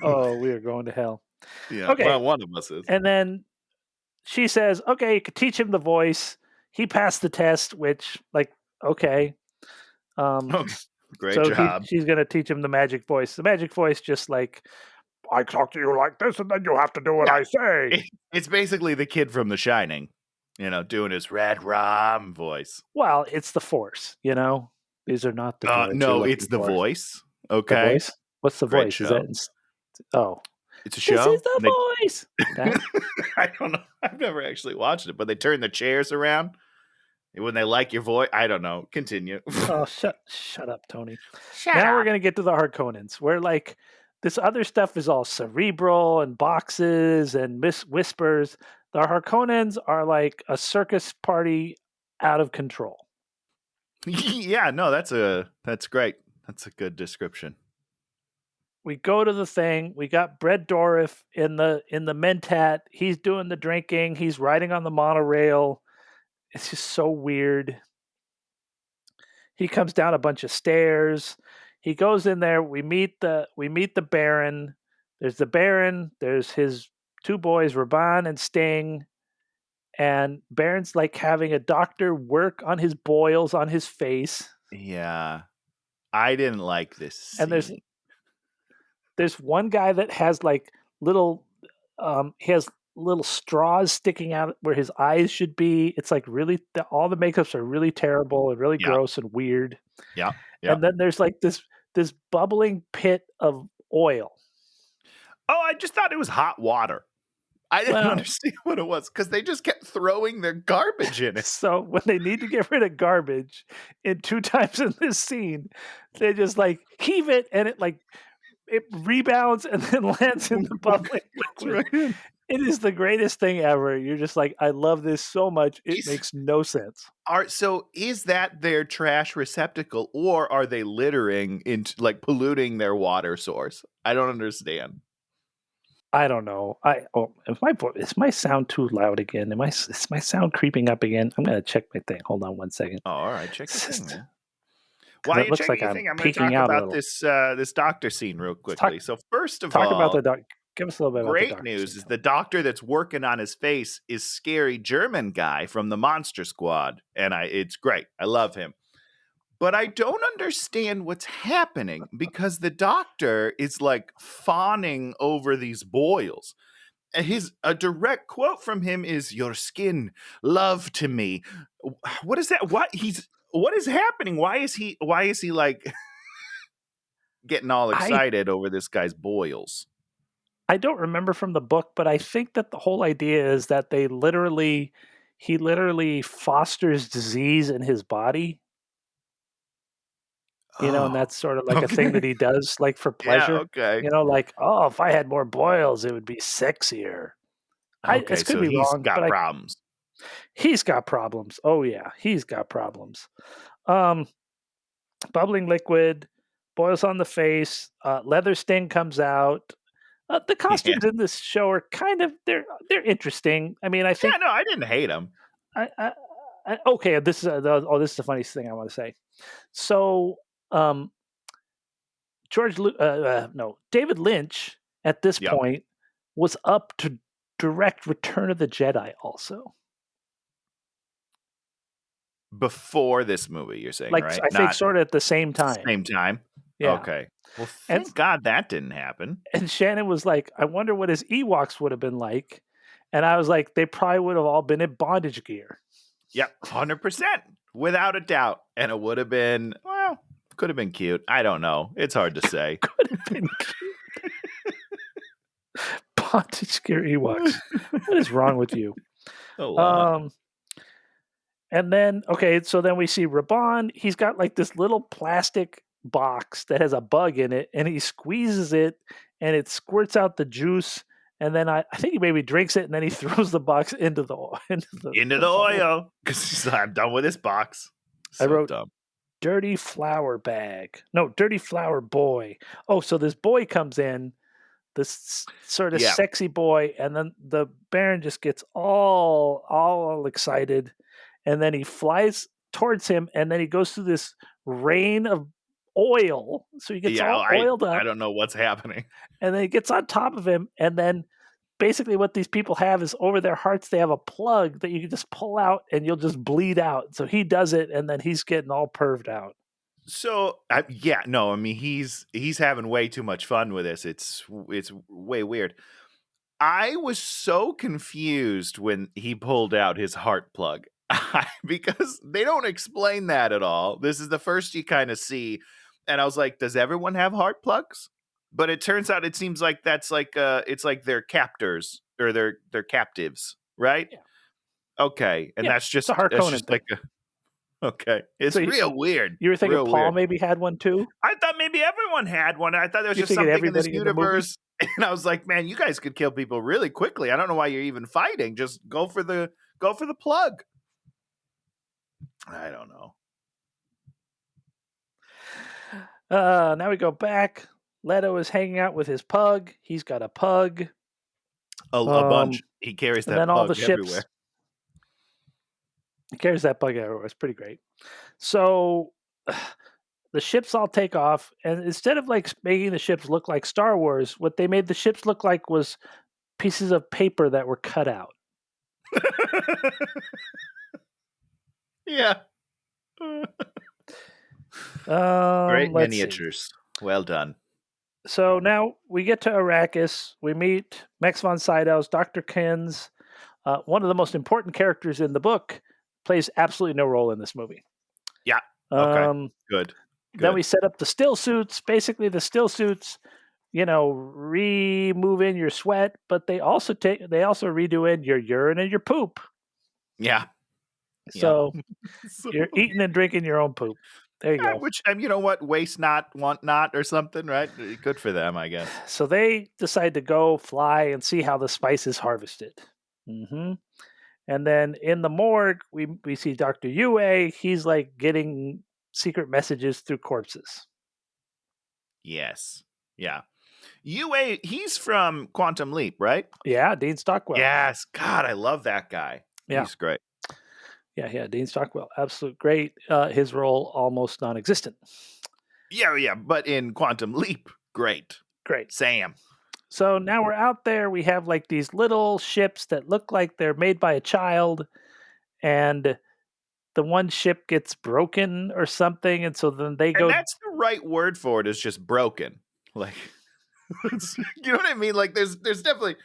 Oh, we are going to hell. Yeah. Okay. Well, one of us is. And then she says, okay, you could teach him the voice. He passed the test, which, like, okay. Great job. She's going to teach him the magic voice. The magic voice, just like, I talk to you like this, and then you have to do what I say. It's basically the kid from The Shining. doing his red rum voice. Well, it's the Force, These are not the droids you're No, it's looking the for. voice. The Okay. voice? What's the Great voice? Is that show. oh. It's a This is show. the voice. That? I don't know. I've never actually watched it, but they turn the chairs around when they like your voice. I don't know. Continue. Oh, shut up, Tony. Shut Now we're up. gonna get to the Harkonnens, where like this other stuff is all cerebral and boxes and whispers. The Harkonnens are like a circus party out of control. Yeah, no, that's great. That's a good description. We go to the thing. We got Brett Dorif in the Mentat. He's doing the drinking. He's riding on the monorail. It's just so weird. He comes down a bunch of stairs. He goes in there. We meet the Baron. There's the Baron. There's his two boys, Raban and Sting. And Baron's like having a doctor work on his boils on his face. Yeah. I didn't like this scene. And there's one guy that has like little he has little straws sticking out where his eyes should be. It's like really all the makeups are really terrible and really gross and weird. Yeah. And then there's like this bubbling pit of oil. Oh, I just thought it was hot water. I didn't understand what it was because they just kept throwing their garbage in it. So when they need to get rid of garbage, in 2 times in this scene, they just like heave it and it rebounds and then lands in the bubbling liquid. Right. It is the greatest thing ever. You're just like, I love this so much. It makes no sense. So is that their trash receptacle, or are they littering into like polluting their water source? I don't understand. I don't know. Is my sound too loud again? Is my sound creeping up again? I'm gonna check my thing. Hold on 1 second. Oh, all right, check your thing, man. While you check your thing, I'm going to talk about this doctor scene real quickly. So first of all, talk about the doctor. Give us a little bit about the doctor. Great news is the doctor that's working on his face is scary German guy from the Monster Squad, and it's great. I love him. But I don't understand what's happening because the doctor is like fawning over these boils. A direct quote from him is, "Your skin, love to me." What is that? What is happening? Why is he like getting all excited over this guy's boils? I don't remember from the book, but I think that the whole idea is that he literally fosters disease in his body. And that's sort of like a thing that he does like for pleasure. Yeah, okay. Like, oh, if I had more boils, it would be sexier. Okay, so he's got problems. He's got problems. Oh yeah, he's got problems. Bubbling liquid, boils on the face, leather sting comes out. The costumes in this show are kind of they're interesting. I mean, I think I didn't hate them. Okay, this is this is the funniest thing I want to say. So, David Lynch at this point was up to direct Return of the Jedi also. Before this movie, you're saying, like, right? I think sort of at the same time. Same time. Yeah. Okay. Well, thank God that didn't happen. And Shannon was like, I wonder what his Ewoks would have been like. And I was like, they probably would have all been in bondage gear. Yep, 100%. Without a doubt. And it would have been, could have been cute. I don't know. It's hard to say. Could have been cute. Bondage gear Ewoks. What is wrong with you? A lot. And then, so then we see Raban. He's got like this little plastic box that has a bug in it, and he squeezes it, and it squirts out the juice. And then I think he maybe drinks it, and then he throws the box into the oil. Because he's like, I'm done with this box. So I wrote dumb. Dirty flower bag. No, dirty flower boy. Oh, so this boy comes in, this sort of sexy boy, and then the Baron just gets all excited. And then he flies towards him, and then he goes through this rain of oil. So he gets all oiled up. I don't know what's happening. And then he gets on top of him, and then basically what these people have is over their hearts, they have a plug that you can just pull out, and you'll just bleed out. So he does it, and then he's getting all perved out. So, I mean, he's having way too much fun with this. It's way weird. I was so confused when he pulled out his heart plug because they don't explain that at all. This is the first you kind of see. And I was like, does everyone have heart plugs? But it turns out it seems like that's like it's like their captors or their captives, right? Yeah. Okay. And Yeah, that's it's a just Harkonnen thing. like okay. It's So real weird. You were thinking Real Paul weird. maybe had one too? I thought maybe everyone had one. I thought there was You just thinking something in this everybody in the movie? universe. And I was like, man, you guys could kill people really quickly. I don't know why you're even fighting. Just go for the plug. I don't know. Now we go back. Leto is hanging out with his pug. He's got a pug. A bunch. He carries And that then all pug the ships. everywhere. He carries that pug everywhere. It's pretty great. So the ships all take off, and instead of like making the ships look like Star Wars, what they made the ships look like was pieces of paper that were cut out. Yeah. Great miniatures. Well done. So now we get to Arrakis. We meet Max von Sydow's Dr. Kins. One of the most important characters in the book plays absolutely no role in this movie. Yeah. Okay. Good. Then we set up the still suits. Basically, the still suits, remove in your sweat, but they also redo in your urine and your poop. Yeah. So you're eating and drinking your own poop. There you go. Which, you know what? Waste not, want not, or something, right? Good for them, I guess. So they decide to go fly and see how the spice is harvested. Mm-hmm. And then in the morgue, we see Dr. Yue. He's like getting secret messages through corpses. Yes. Yeah. Yue, he's from Quantum Leap, right? Yeah, Dean Stockwell. Yes. God, I love that guy. Yeah. He's great. Yeah, Dean Stockwell, absolute great. His role almost non-existent. Yeah, but in Quantum Leap, great. Sam. So now we're out there. We have like these little ships that look like they're made by a child, and the one ship gets broken or something, and so then they go. And that's the right word for it. Is just broken. Like, you know what I mean? Like, there's definitely.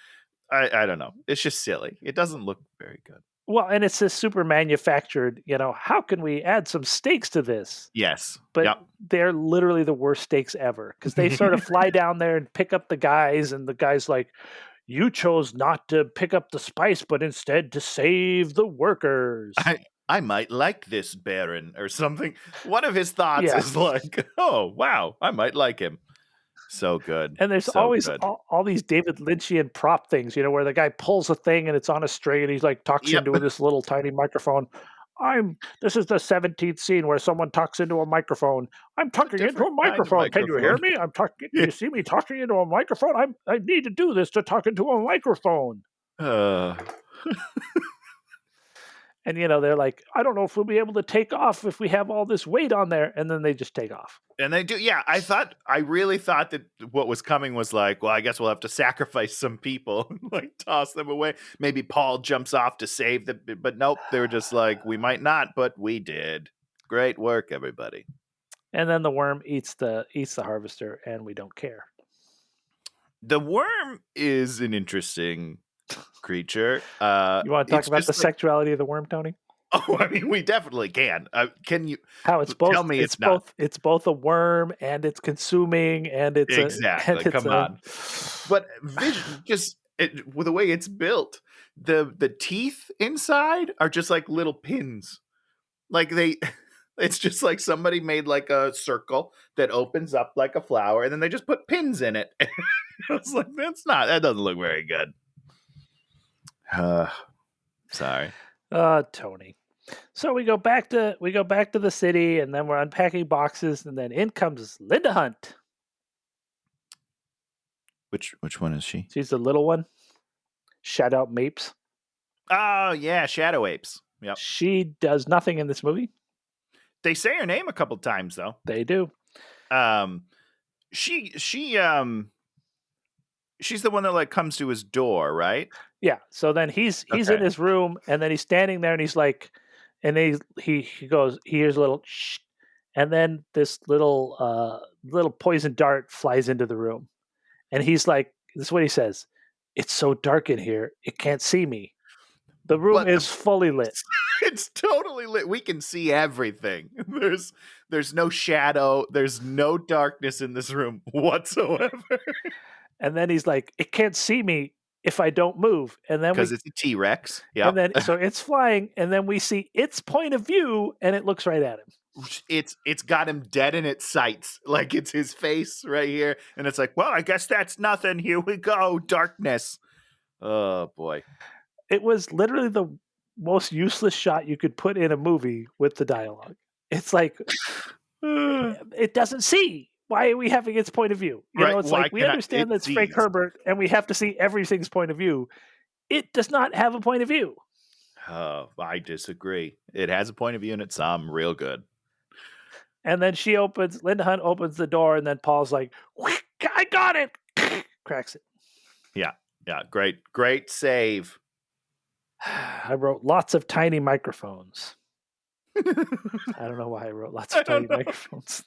I don't know. It's just silly. It doesn't look very good. Well, and it's this super manufactured, how can we add some stakes to this? Yes. But they're literally the worst stakes ever because they sort of fly down there and pick up the guys, and the guy's like, you chose not to pick up the spice, but instead to save the workers. I might like this Baron or something. One of his thoughts is like, oh, wow, I might like him. So good. And there's always all these David Lynchian prop things, where the guy pulls a thing and it's on a string and he's like talks into this little tiny microphone. This is the 17th scene where someone talks into a microphone. I'm talking into a microphone. Can you hear me? I'm talking. Can you see me talking into a microphone? I need to do this to talk into a microphone. And, they're like, I don't know if we'll be able to take off if we have all this weight on there. And then they just take off. And they do. Yeah, I really thought that what was coming was like, well, I guess we'll have to sacrifice some people, like toss them away. Maybe Paul jumps off to save them. But nope, they were just like, we might not, but we did. Great work, everybody. And then the worm eats the harvester, and we don't care. The worm is an interesting creature. You want to talk about the sexuality of the worm, Tony? Oh, I mean, we definitely can. Can you? How it's both? Tell me it's both. Not. It's both a worm and it's consuming and it's exactly. Come on. But with the way it's built, the teeth inside are just like little pins. Like it's just like somebody made like a circle that opens up like a flower, and then they just put pins in it. I was like, that doesn't look very good. Sorry. Tony. So we go back to the city, and then we're unpacking boxes, and then in comes Linda Hunt. Which one is she? She's the little one. Shout out Mapes. Oh yeah, Shadow Apes. Yep. She does nothing in this movie. They say her name a couple times though. They do. She's the one that like comes to his door, right? Yeah. So then he's in his room, and then he's standing there, and he's like, and he goes, he hears a little shh, and then this little poison dart flies into the room, and he's like, this is what he says: It's so dark in here, it can't see me. The room But is fully lit. it's totally lit. We can see everything. There's no shadow. There's no darkness in this room whatsoever. And then he's like, it can't see me if I don't move. And then Because we it's a T-Rex. and Yep. then so it's flying, and then we see its point of view, and it looks right at him. It's got him dead in its sights. Like it's his face right here. And it's like, well, I guess that's nothing. Here we go. Darkness. Oh boy. It was literally the most useless shot you could put in a movie with the dialogue. It's like it doesn't see. Why are we having its point of view? You Right, know, it's why like we can't understand it that's Frank sees? Herbert, and we have to see everything's point of view. It does not have a point of view. Oh, I disagree. It has a point of view and it's real good. And then Linda Hunt opens the door, and then Paul's like, I got it. Cracks it. Yeah, great save. I wrote lots of tiny microphones. I don't know why I wrote lots of tiny microphones.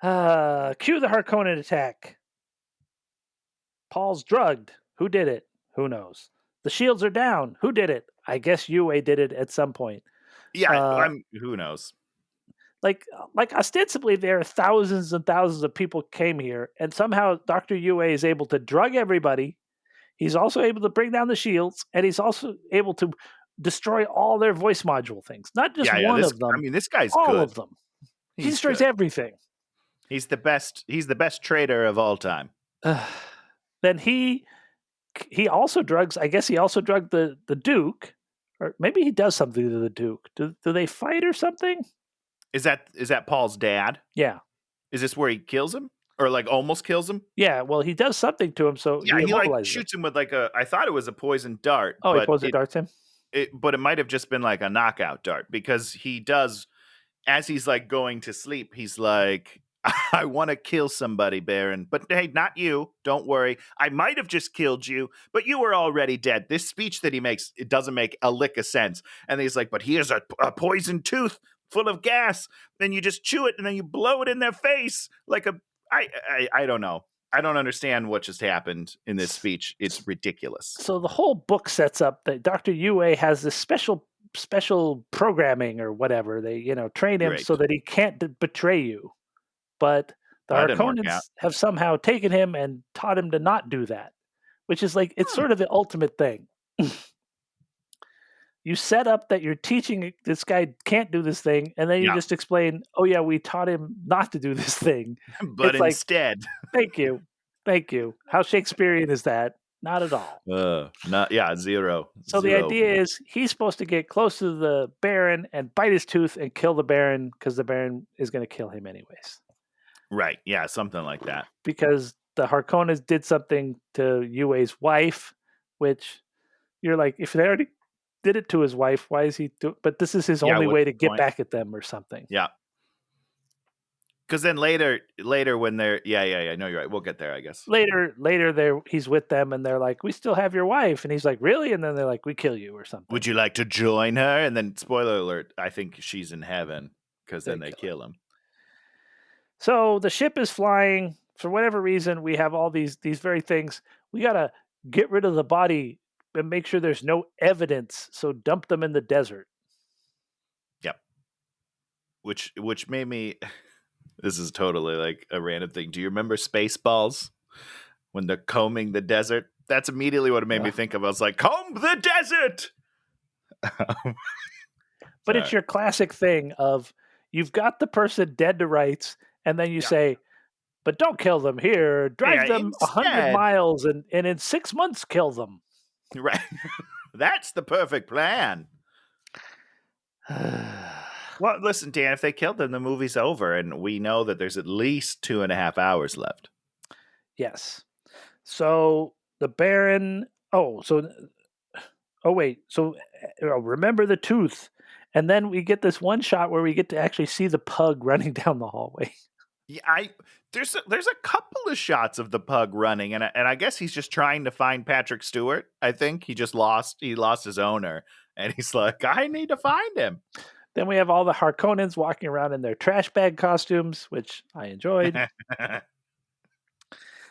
Cue the Harkonnen attack. Paul's drugged. Who did it? Who knows? The shields are down. Who did it? I guess Yue did it at some point. Yeah, who knows? Like ostensibly there are thousands and thousands of people came here, and somehow Dr. Yue is able to drug everybody. He's also able to bring down the shields, and he's also able to destroy all their voice module things. Not just one of them. I mean, this guy's all good. of them. He destroys good. everything. He's the best trader of all time. Then he also drugs. I guess he also drugged the Duke, or maybe he does something to the Duke. Do they fight or something? Is that Paul's dad? Yeah. Is this where he kills him or like almost kills him? Yeah. Well, he does something to him, so Yeah, he like immobilizes him. shoots him with like I thought it was a poison dart. Oh, but he poison darts him. But it might have just been like a knockout dart because he does, as he's like going to sleep, he's like, I want to kill somebody, Baron, but hey, not you. Don't worry. I might have just killed you, but you were already dead. This speech that he makes, it doesn't make a lick of sense. And he's like, but here's a poison tooth full of gas. Then you just chew it and then you blow it in their face like I don't know. I don't understand what just happened in this speech. It's ridiculous. So the whole book sets up that Dr. Yue has this special programming or whatever. They, train him so that he can't betray you. But the Harkonnens have somehow taken him and taught him to not do that, which is like, it's sort of the ultimate thing. You set up that you're teaching this guy can't do this thing, and then you just explain, oh yeah, we taught him not to do this thing. But it's instead. Thank you. How Shakespearean is that? Not at all. Zero. So the idea is he's supposed to get close to the Baron and bite his tooth and kill the Baron because the Baron is going to kill him anyways. Right. Yeah, something like that. Because the Harkonnens did something to Yue's wife, which you're like, if they already did it to his wife, why is he but this is his only way to get back at them or something. Yeah. Because then later when they're I know you're right. We'll get there, I guess. Later he's with them and they're like, we still have your wife, and he's like, really? And then they're like, we kill you or something. Would you like to join her? And then spoiler alert, I think she's in heaven because then they kill him. So the ship is flying. For whatever reason, we have all these very things. We gotta get rid of the body and make sure there's no evidence. So dump them in the desert. Yep. Which made me. This is totally like a random thing. Do you remember Spaceballs when they're combing the desert? That's immediately what it made me think of. I was like, comb the desert. But it's your classic thing of you've got the person dead to rights, and then you say, but don't kill them here. Drive them 100 miles and in 6 months kill them. Right. That's the perfect plan. Well, listen, Dan, if they killed them, the movie's over, and we know that there's at least 2.5 hours left. Yes. So the Baron... So remember the tooth. And then we get this one shot where we get to actually see the pug running down the hallway. Yeah, there's a couple of shots of the pug running, and I guess he's just trying to find Patrick Stewart. I think he lost his owner, and he's like, I need to find him. Then we have all the Harkonnens walking around in their trash bag costumes, which I enjoyed.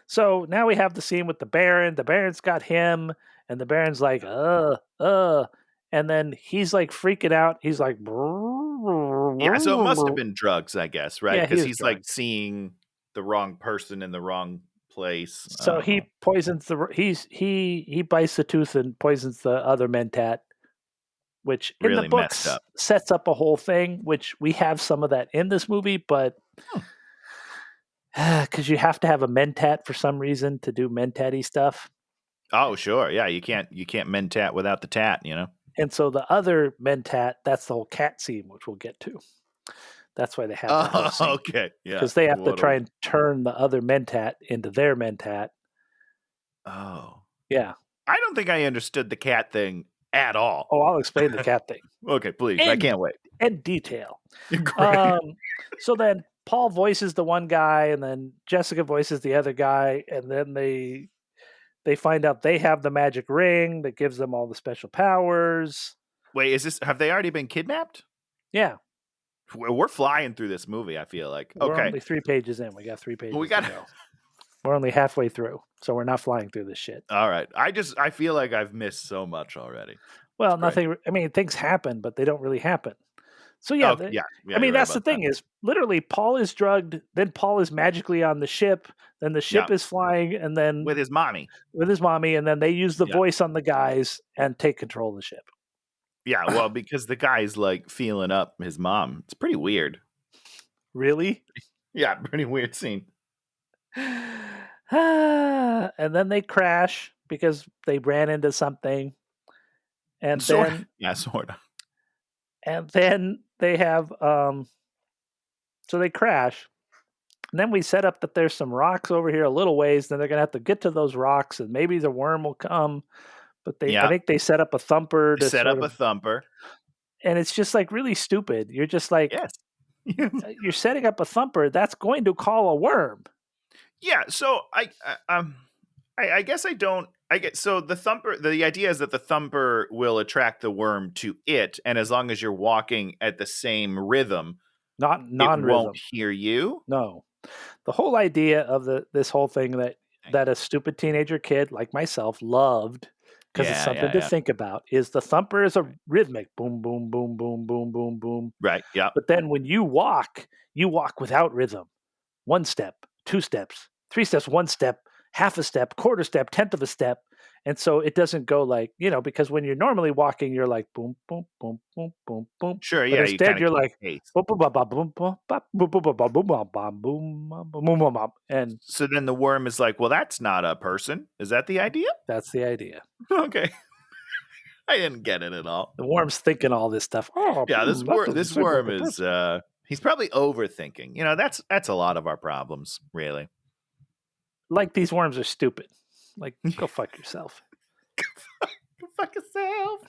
So now we have the scene with the Baron. The Baron's got him, and the Baron's like, and then he's like freaking out. He's like, Yeah, so it must have been drugs, I guess, right? Yeah, he Because was he's like drugged. seeing the wrong person in the wrong place. I So don't know. he poisons he bites the tooth and poisons the other Mentat, which in the Really messed books up. sets up a whole thing, which we have some of that in this movie, but because you have to have a Mentat for some reason to do Mentat-y stuff. Oh, sure. Yeah, you can't mentat without the tat, you know? And so the other Mentat, that's the whole cat scene, which we'll get to. That's why they have that whole scene. Okay. Yeah. Because they have to try and turn the other Mentat into their Mentat. Oh. Yeah. I don't think I understood the cat thing at all. Oh, I'll explain the cat thing. Okay, please. I can't wait. In detail. Great. So then Paul voices the one guy, and then Jessica voices the other guy, and then they find out they have the magic ring that gives them all the special powers. Wait, have they already been kidnapped? Yeah. We're flying through this movie, I feel like. We're Okay. only 3 pages in. We got 3 pages We got to go. We're only halfway through, so we're not flying through this shit. All right. I feel like I've missed so much already. Well, nothing. I mean, things happen, but they don't really happen. So yeah, I mean, that's the thing is literally Paul is drugged, then Paul is magically on the ship, then the ship is flying, and then with his mommy, and then they use the voice on the guys and take control of the ship. Yeah, well, because the guy's like feeling up his mom. It's pretty weird. Really? Yeah, pretty weird scene. And then they crash because they ran into something. And sort of. And then they have so they crash. And then we set up that there's some rocks over here a little ways, then they're gonna have to get to those rocks and maybe the worm will come. But I think they set up a thumper to set up a thumper. And it's just like really stupid. You're just like, yes. You're setting up a thumper that's going to call a worm. Yeah, so I guess I don't. So the thumper. The idea is that the thumper will attract the worm to it, and as long as you're walking at the same rhythm, not non-rhythm, it won't hear you. No, the whole idea of this whole thing that a stupid teenager kid like myself loved because it's something to think about is the thumper is a rhythmic boom, boom, boom, boom, boom, boom, boom. Right. Yeah. But then when you walk without rhythm. 1 step, 2 steps, 3 steps, 1 step, half a step, quarter step, tenth of a step. And so it doesn't go like, because when you're normally walking, you're like boom, boom, boom, boom, boom, boom. Sure, yeah. But instead, you're like boom, boom, boom, boom, boom, boom, and so then the worm is like, well, that's not a person. Is that the idea? That's the idea. Okay. I didn't get it at all. The worm's thinking all this stuff. Oh, yeah, this worm is he's probably overthinking. That's a lot of our problems, really. Like these worms are stupid. Like, go fuck yourself. Go fuck yourself.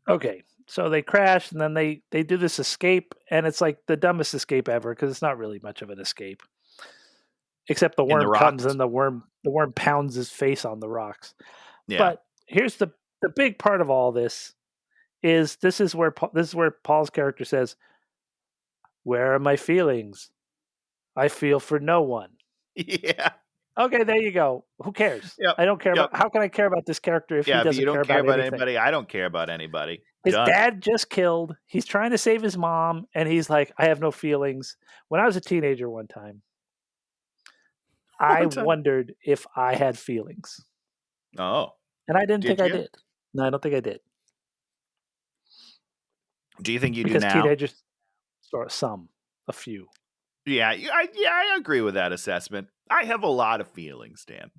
Okay, so they crash and then they do this escape, and it's like the dumbest escape ever because it's not really much of an escape. Except the worm comes and the worm pounds his face on the rocks. Yeah. But here's the big part of all this is this is where Paul's character says, "Where are my feelings? I feel for no one." Yeah. Okay, there you go. Who cares? Yep. I don't care about. How can I care about this character if he doesn't if you don't care about anybody? I don't care about anybody. His dad just killed. He's trying to save his mom, and he's like, "I have no feelings." When I was a teenager, one time, I wondered if I had feelings. Oh. And I didn't think I did. No, I don't think I did. Do you think you do now? Because teenagers, a few. Yeah, I agree with that assessment. I have a lot of feelings, Dan.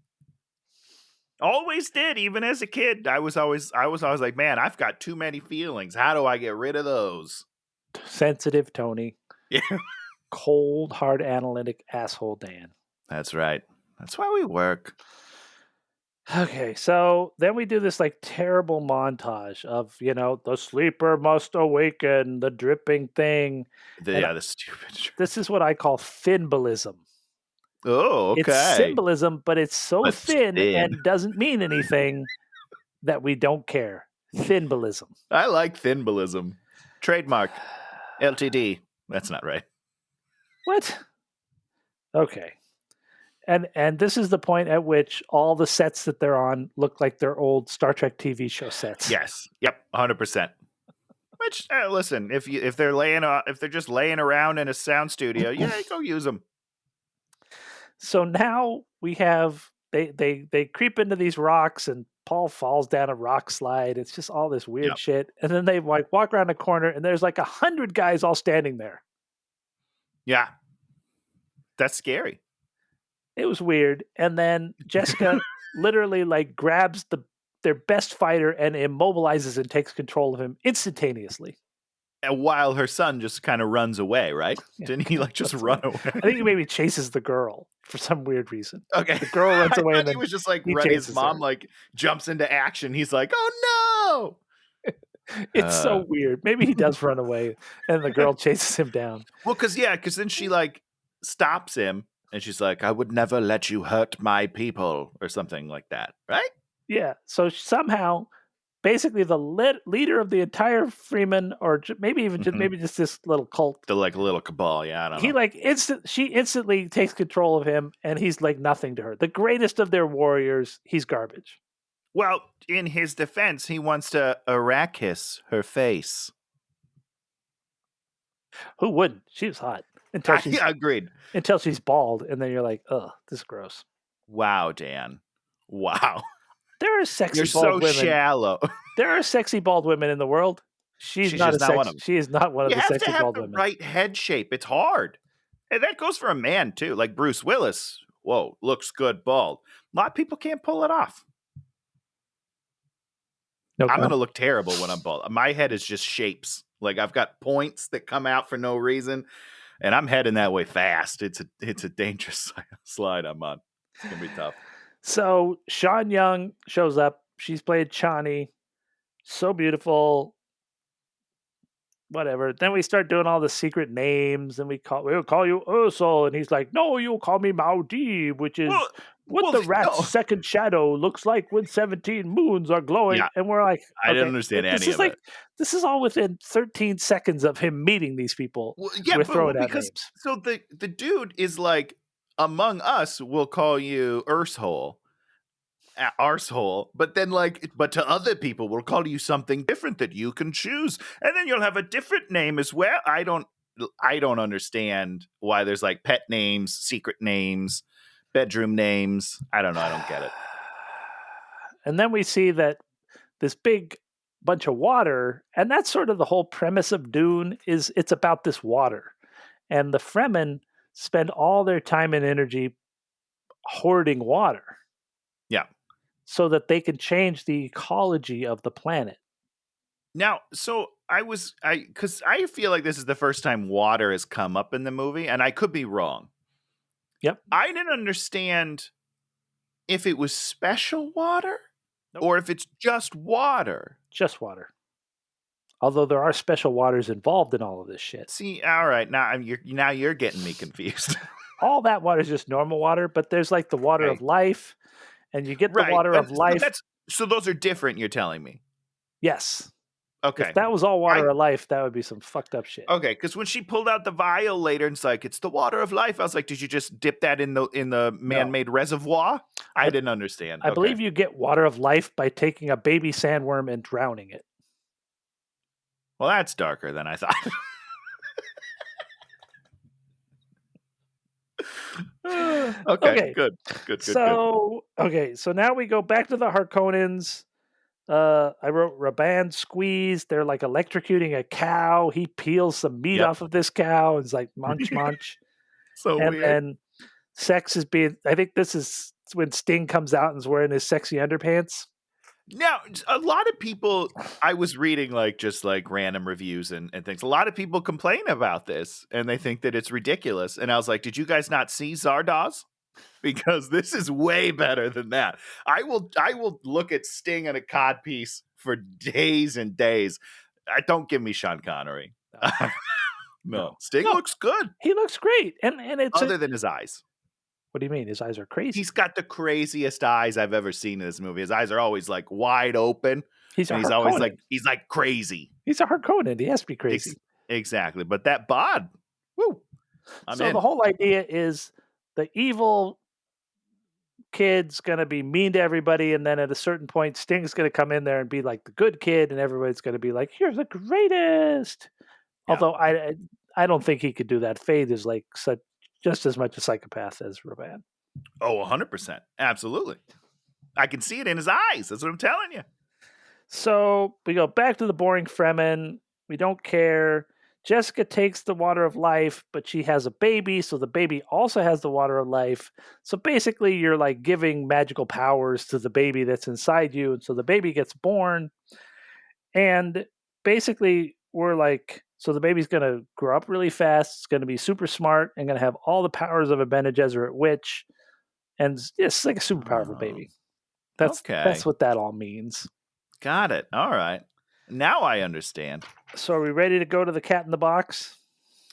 Always did, even as a kid. I was always like, man, I've got too many feelings. How do I get rid of those? Sensitive Tony. Yeah. Cold, hard, analytic asshole Dan. That's right. That's why we work. Okay, so then we do this like terrible montage of, the sleeper must awaken, the dripping thing. The stupid. This is what I call thinbolism. Oh, okay. It's symbolism, but it's so thin and doesn't mean anything that we don't care. Thinbolism. I like thinbolism. Trademark. LTD. That's not right. What? Okay. And this is the point at which all the sets that they're on look like their old Star Trek TV show sets. Yes. Yep. 100%. Which listen, if they're just laying around in a sound studio, yeah, go use them. So now we have they creep into these rocks and Paul falls down a rock slide. It's just all this weird Yep. shit. And then they like walk around a corner and there's like 100 guys all standing there. Yeah. That's scary. It was weird. And then Jessica literally like grabs their best fighter and immobilizes and takes control of him instantaneously. And while her son just kind of runs away, right? Yeah. Didn't he like just run away? I think he maybe chases the girl for some weird reason. Okay. The girl runs away I and thought then he was just like he running. His chases mom her. like jumps into action. He's like, oh no. It's so weird. Maybe he does run away and the girl chases him down. Well, because then she like stops him and she's like, I would never let you hurt my people or something like that, right? Yeah. So somehow, basically, the leader of the entire Freeman, or maybe even just this little cult, The like little cabal, yeah, I don't know. he like she instantly takes control of him, and he's like nothing to her. The greatest of their warriors, he's garbage. Well, in his defense, he wants to Arrakis her face. Who wouldn't? She was hot until she's Agreed. until she's bald, and then you're like, ugh, this is gross. Wow, Dan. Wow. There are sexy You're bald so women. shallow. There are sexy bald women in the world. She's not just not one of them. She is not one of You the have sexy to have bald the women. right head shape. It's hard. And that goes for a man, too. Like Bruce Willis. Whoa, looks good bald. A lot of people can't pull it off. No I'm going to comment. look terrible when I'm bald. My head is just shapes. Like I've got points that come out for no reason. And I'm heading that way fast. It's a dangerous slide I'm on. It's going to be tough. So Sean Young shows up. She's played Chani. So beautiful. Whatever. Then we start doing all the secret names, and we'll call you Ursel, and he's like, "No, you'll call me Maudie," which is what the rat's second shadow looks like when 17 moons are glowing. Yeah. And we're like, I didn't understand any of it. This is all within 13 seconds of him meeting these people. Well, yeah, we're throwing out names. So the dude is like, among us, we'll call you Ursehole. Arsehole, but then but to other people we'll call you something different that you can choose, and then you'll have a different name as well. I don't understand why there's like pet names, secret names, bedroom names. I don't know. I don't get it. And then we see that this big bunch of water, and that's sort of the whole premise of Dune, is it's about this water, and the Fremen spend all their time and energy hoarding water. Yeah. So that they can change the ecology of the planet. Now, so because I feel like this is the first time water has come up in the movie, and I could be wrong. Yep. I didn't understand if it was special water or if it's just water. Just water. Although there are special waters involved in all of this shit. See, all right, now you're getting me confused. All that water is just normal water, but there's like the water of life. And you get the water of life. So those are different, you're telling me? Yes. Okay. If that was all water of life, that would be some fucked up shit. Okay, because when she pulled out the vial later and it's like, it's the water of life, I was like, did you just dip that in the man-made reservoir? I didn't understand. I believe you get water of life by taking a baby sandworm and drowning it. Well, that's darker than I thought. Okay, good. So now we go back to the Harkonnens. I wrote Raban squeeze. They're like electrocuting a cow. He peels some meat off of this cow and is like munch munch. So and weird. then sex is being. I think this is when Sting comes out and is wearing his sexy underpants. Now, a lot of people, I was reading just random reviews and things. A lot of people complain about this and they think that it's ridiculous. And I was like, did you guys not see Zardoz? Because this is way better than that. I will look at Sting and a codpiece for days and days. Don't give me Sean Connery. No. Sting looks good. He looks great. And it's other than his eyes. What do you mean? His eyes are crazy. He's got the craziest eyes I've ever seen in this movie. His eyes are always wide open. He's always he's like crazy. He's a Harkonnen. He has to be crazy. Exactly. But that bod, woo. The whole idea is the evil kid's going to be mean to everybody, and then at a certain point, Sting's going to come in there and be like the good kid, and everybody's going to be like, "You're the greatest." Yeah. Although I don't think he could do that. Fade is like just as much a psychopath as Raban. Oh, 100%. Absolutely. I can see it in his eyes. That's what I'm telling you. So we go back to the boring Fremen. We don't care. Jessica takes the water of life, but she has a baby, so the baby also has the water of life. So basically, you're like giving magical powers to the baby that's inside you. And so the baby gets born. And basically, we're like, so the baby's going to grow up really fast. It's going to be super smart and going to have all the powers of a Bene Gesserit witch. And it's like a super powerful baby. That's what that all means. Got it. All right. Now I understand. So are we ready to go to the Cat in the Box?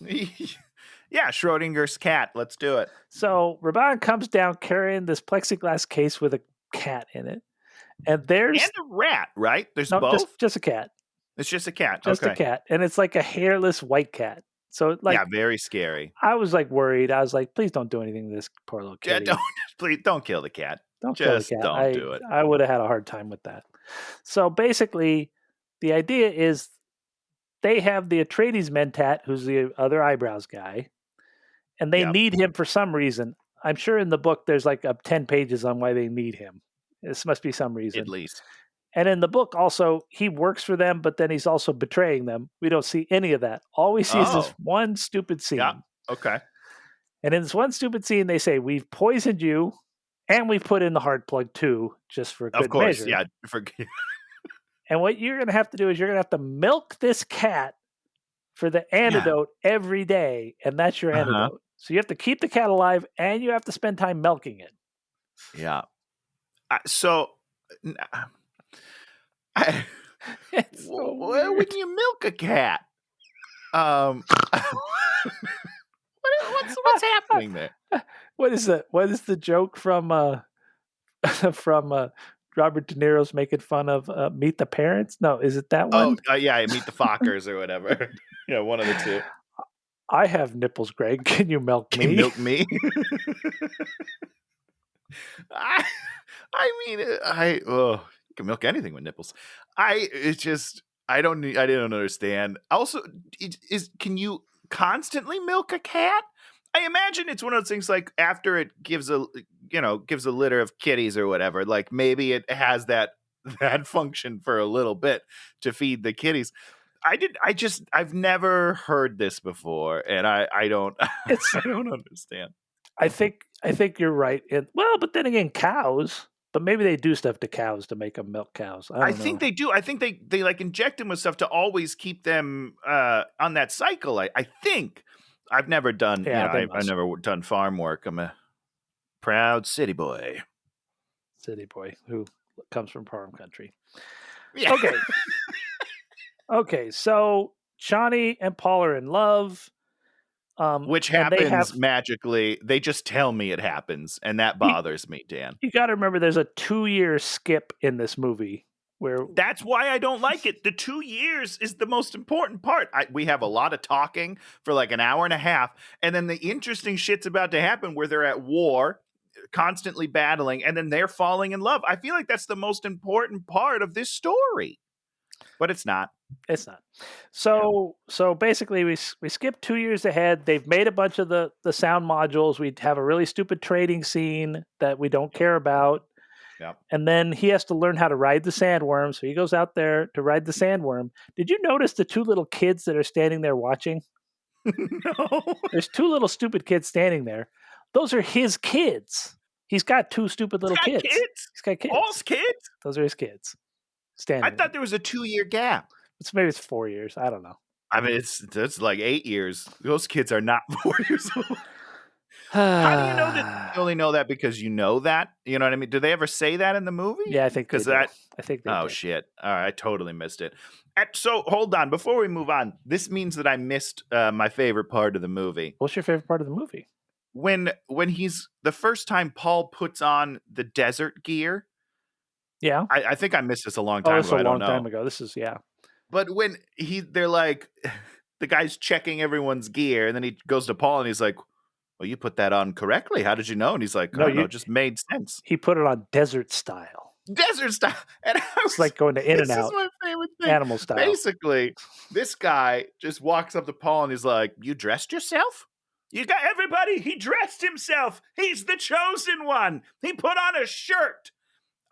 Yeah, Schrodinger's cat. Let's do it. So Raban comes down carrying this plexiglass case with a cat in it. And there's... And a rat, right? There's no, both? just a cat. It's just a cat. Just a cat. And it's like a hairless white cat. So like, yeah, very scary. I was like worried. I was like, please don't do anything to this poor little kitty. Yeah, please don't kill the cat. Don't kill the cat. Don't do it. I would have had a hard time with that. So basically, the idea is they have the Atreides Mentat, who's the other eyebrows guy, and they need him for some reason. I'm sure in the book there's like 10 pages on why they need him. This must be some reason. At least. And in the book also, he works for them, but then he's also betraying them. We don't see any of that. All we see is this one stupid scene. Yeah, okay. And in this one stupid scene, they say, we've poisoned you, and we've put in the heart plug too, just for good measure. Yeah. And what you're going to have to do is you're going to have to milk this cat for the antidote every day, and that's your antidote. So you have to keep the cat alive, and you have to spend time milking it. Yeah. When you milk a cat, what's happening there? What is that? What is the joke from Robert De Niro's making fun of Meet the Parents? No, is it that one? Oh, yeah, Meet the Fockers or whatever. Yeah, one of the two. I have nipples, Greg. Can you milk me? Can you milk me? I can milk anything with nipples. I didn't understand. Also, can you constantly milk a cat? I imagine it's one of those things like after it gives a litter of kitties or whatever, like maybe it has that function for a little bit to feed the kitties. I've never heard this before, and I don't understand. I think you're right. But then again, cows. But maybe they do stuff to cows to make them milk cows. I think they do. I think they like inject them with stuff to always keep them on that cycle. I think. I've never done. I've never done farm work. I'm a proud city boy. City boy who comes from farm country. Yeah. Okay. Okay. So Chani and Paul are in love. Which happens magically. They just tell me it happens, and that bothers me, Dan. You got to remember there's a 2-year skip in this movie. That's why I don't like it. The 2 years is the most important part. We have a lot of talking for like an hour and a half, and then the interesting shit's about to happen where they're at war, constantly battling, and then they're falling in love. I feel like that's the most important part of this story. But it's not. It's not. So basically we skip 2 years ahead. They've made a bunch of the sound modules. We have a really stupid trading scene that we don't care about. Yep. And then he has to learn how to ride the sandworm. So he goes out there to ride the sandworm. Did you notice the 2 little kids that are standing there watching? No. There's 2 little stupid kids standing there. Those are his kids. He's got 2 stupid little kids. He's got kids. All kids? Those are his kids. Standing I thought there was a 2-year gap. Maybe it's 4 years. I don't know. I mean, it's like 8 years. Those kids are not 4 years old. How do you know that? You only know that because you know that. You know what I mean? Do they ever say that in the movie? Yeah, I think because I think they. Oh did. Shit! All right, I totally missed it. So hold on, before we move on, this means that I missed my favorite part of the movie. What's your favorite part of the movie? When he's the first time Paul puts on the desert gear. Yeah, I think I missed this a long time ago. I don't know. Time ago. This is But when they're like, the guy's checking everyone's gear, and then he goes to Paul and he's like, well, you put that on correctly. How did you know? And he's like, No, I don't know, it just made sense. He put it on desert style. Desert style. And It's like going to In-N-Out. This is my favorite thing. Animal style. Basically, this guy just walks up to Paul and he's like, you dressed yourself? You got everybody. He dressed himself. He's the chosen one. He put on a shirt.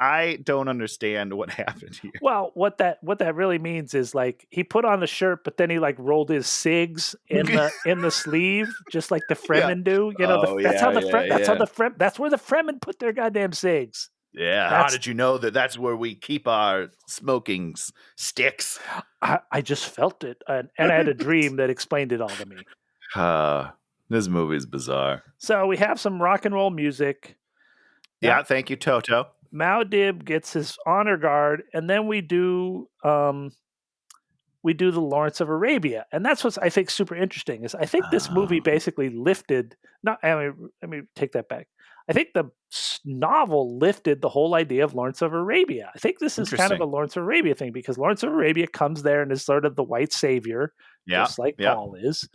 I don't understand what happened here. Well, what that really means is like he put on the shirt, but then he like rolled his cigs in the sleeve, just like the Fremen do. You know, that's how that's where the Fremen put their goddamn cigs. Yeah. How did you know that that's where we keep our smoking sticks? I just felt it, and I had a dream that explained it all to me. This movie is bizarre. So we have some rock and roll music. Yeah, thank you, Toto. Muad'Dib gets his honor guard, and then we do the Lawrence of Arabia, and that's what's I think super interesting. Is I think this movie basically lifted. Let me take that back. I think the novel lifted the whole idea of Lawrence of Arabia. I think this is kind of a Lawrence of Arabia thing because Lawrence of Arabia comes there and is sort of the white savior, just like Paul is,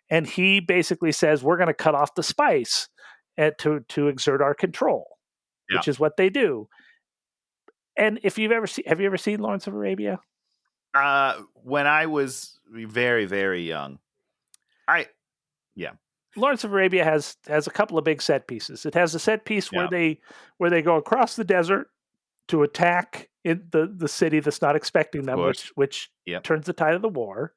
and he basically says we're going to cut off the spice to exert our control. Which is what they do. And if have you ever seen Lawrence of Arabia? When I was very, very young. Lawrence of Arabia has a couple of big set pieces. It has a set piece where they go across the desert to attack in the city that's not expecting them, which turns the tide of the war.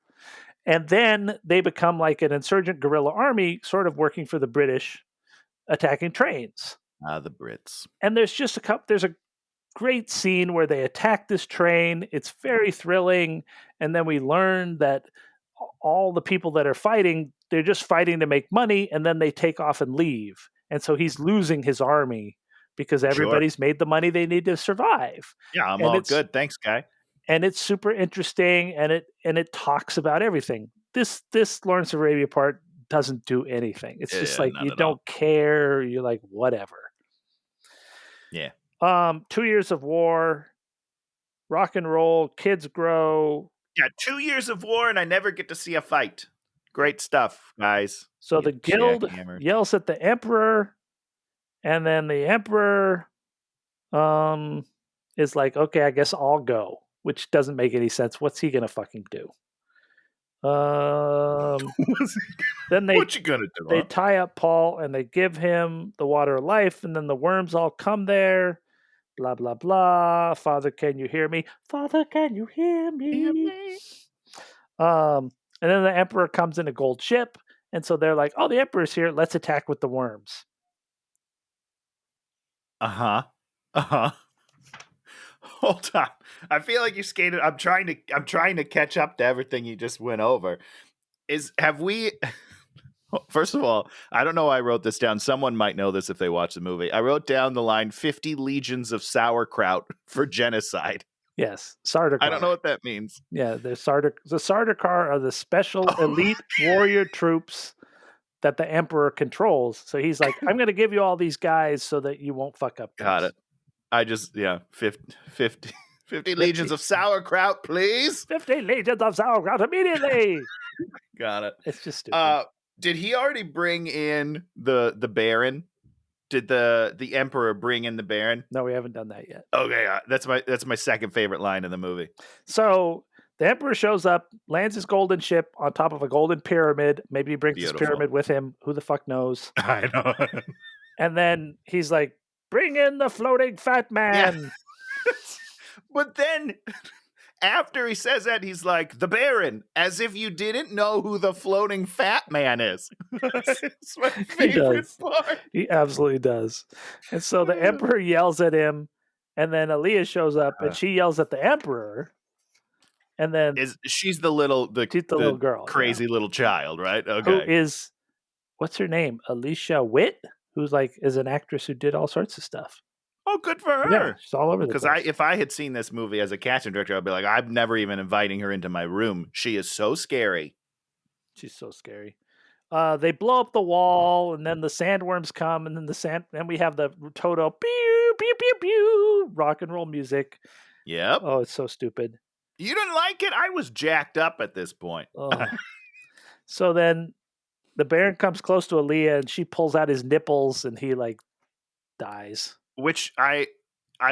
And then they become like an insurgent guerrilla army, sort of working for the British, attacking trains. The Brits. And there's a great scene where they attack this train. It's very thrilling. And then we learn that all the people that are fighting, they're just fighting to make money, and then they take off and leave. And so he's losing his army because everybody's made the money they need to survive. Yeah, I'm all good. Thanks, guy. And it's super interesting, and it talks about everything. This Lawrence of Arabia part doesn't do anything. It's just like you don't care. You're like, whatever. Yeah. 2 years of war, rock and roll, kids grow. Yeah, 2 years of war, and I never get to see a fight. Great stuff, guys. So the guild yells at the emperor, and then the emperor is like, okay, I guess I'll go, which doesn't make any sense. What's he gonna fucking do? Then what you gonna do? They tie up Paul and they give him the water of life, and then the worms all come there. Blah blah blah. Father, can you hear me? Father, can you hear me? And then the emperor comes in a gold ship, and so they're like, "Oh, the emperor's here. Let's attack with the worms." Hold on. I feel like you skated. I'm trying to catch up to everything you just went over. First of all, I don't know why I wrote this down. Someone might know this if they watch the movie. I wrote down the line 50 legions of sauerkraut for genocide. Yes, Sardaukar. I don't know what that means. Yeah, the Sardaukar are the special elite warrior troops that the emperor controls. So he's like, I'm going to give you all these guys so that you won't fuck up things. Got it. I just, 50 legions of sauerkraut, please. 50 legions of sauerkraut immediately. Got it. It's just stupid. Did he already bring in the Baron? Did the Emperor bring in the Baron? No, we haven't done that yet. Okay, that's my second favorite line in the movie. So the Emperor shows up, lands his golden ship on top of a golden pyramid. Maybe he brings his pyramid with him. Who the fuck knows? I know. And then he's like, bring in the floating fat man. Yeah. But then after he says that, he's like, the Baron, as if you didn't know who the floating fat man is. It's my favorite part. He absolutely does. And so the Emperor yells at him, and then Aaliyah shows up, and she yells at the Emperor. And then she's the little girl, crazy little child, right? Okay. Who is, what's her name? Alicia Witt, who's like is an actress who did all sorts of stuff. Oh, good for her. Yeah, she's all over the place. Because if I had seen this movie as a casting director, I'd be like, I'm never even inviting her into my room. She is so scary. She's so scary. They blow up the wall, and then the sandworms come, and then we have the Toto pew pew pew pew rock and roll music. Yep. Oh, it's so stupid. You didn't like it? I was jacked up at this point. Oh. So then the Baron comes close to Aaliyah and she pulls out his nipples and he like dies. Which I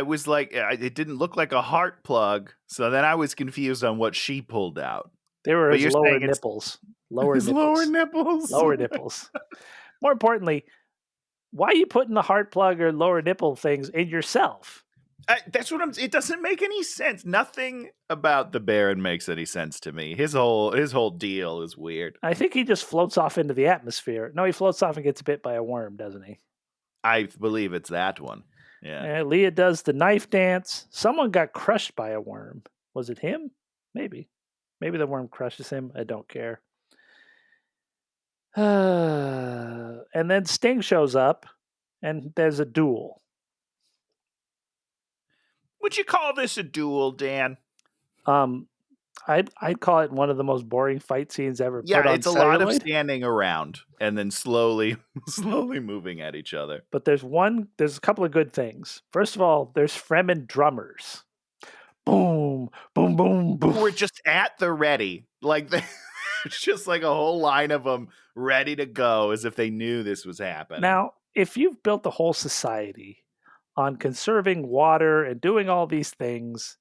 was like, it didn't look like a heart plug, so then I was confused on what she pulled out. They were But his you're lower saying it's nipples. Lower his nipples. lower nipples. Lower nipples. More importantly, why are you putting the heart plug or lower nipple things in yourself? That's what it doesn't make any sense. Nothing about the Baron makes any sense to me. His whole deal is weird. I think he just floats off into the atmosphere. No, he floats off and gets bit by a worm, doesn't he? I believe it's that one. Yeah. Leah does the knife dance. Someone got crushed by a worm. Was it him? Maybe. Maybe the worm crushes him. I don't care. And then Sting shows up, and there's a duel. Would you call this a duel, Dan? I'd call it one of the most boring fight scenes ever. Yeah, put on it's a celluloid. lot of standing around and then slowly moving at each other. But there's a couple of good things. First of all, there's Fremen drummers. Boom, boom, boom, boom. Who were just at the ready. Like, it's just like a whole line of them ready to go as if they knew this was happening. Now, if you've built a whole society on conserving water and doing all these things,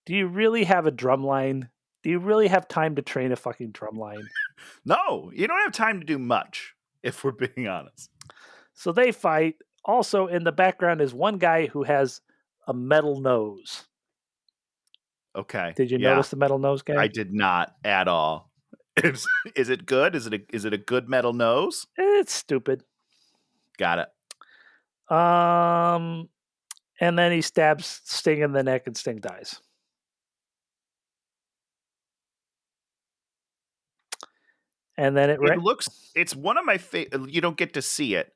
do you really have a drum line? Do you really have time to train a fucking drum line? No, you don't have time to do much, if we're being honest. So they fight. Also, in the background is one guy who has a metal nose. Okay. Did you notice the metal nose guy? I did not at all. Is it good? Is it a good metal nose? It's stupid. Got it. And then he stabs Sting in the neck and Sting dies. And then it's one of my favorite. You don't get to see it,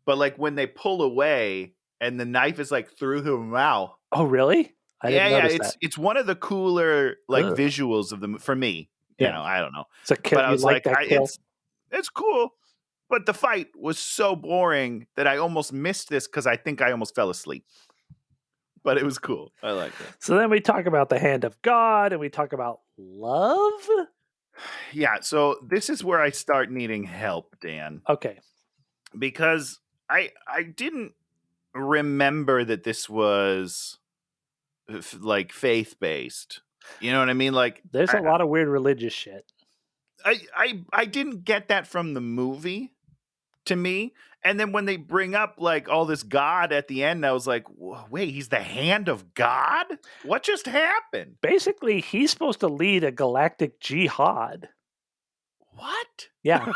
but like when they pull away and the knife is like through her mouth. Oh, really? It's one of the cooler like visuals of them for me. You know, I don't know. It's a kill. But I was like, it's cool. But the fight was so boring that I almost missed this because I think I almost fell asleep. But it was cool. I liked it. So then we talk about the hand of God and we talk about love. Yeah, so this is where I start needing help, Dan. Okay. Because I didn't remember that this was like faith-based. You know what I mean? Like there's a lot of weird religious shit. I didn't get that from the movie to me. And then when they bring up like all this God at the end, I was like, wait, he's the hand of God? What just happened? Basically, he's supposed to lead a galactic jihad. What? Yeah.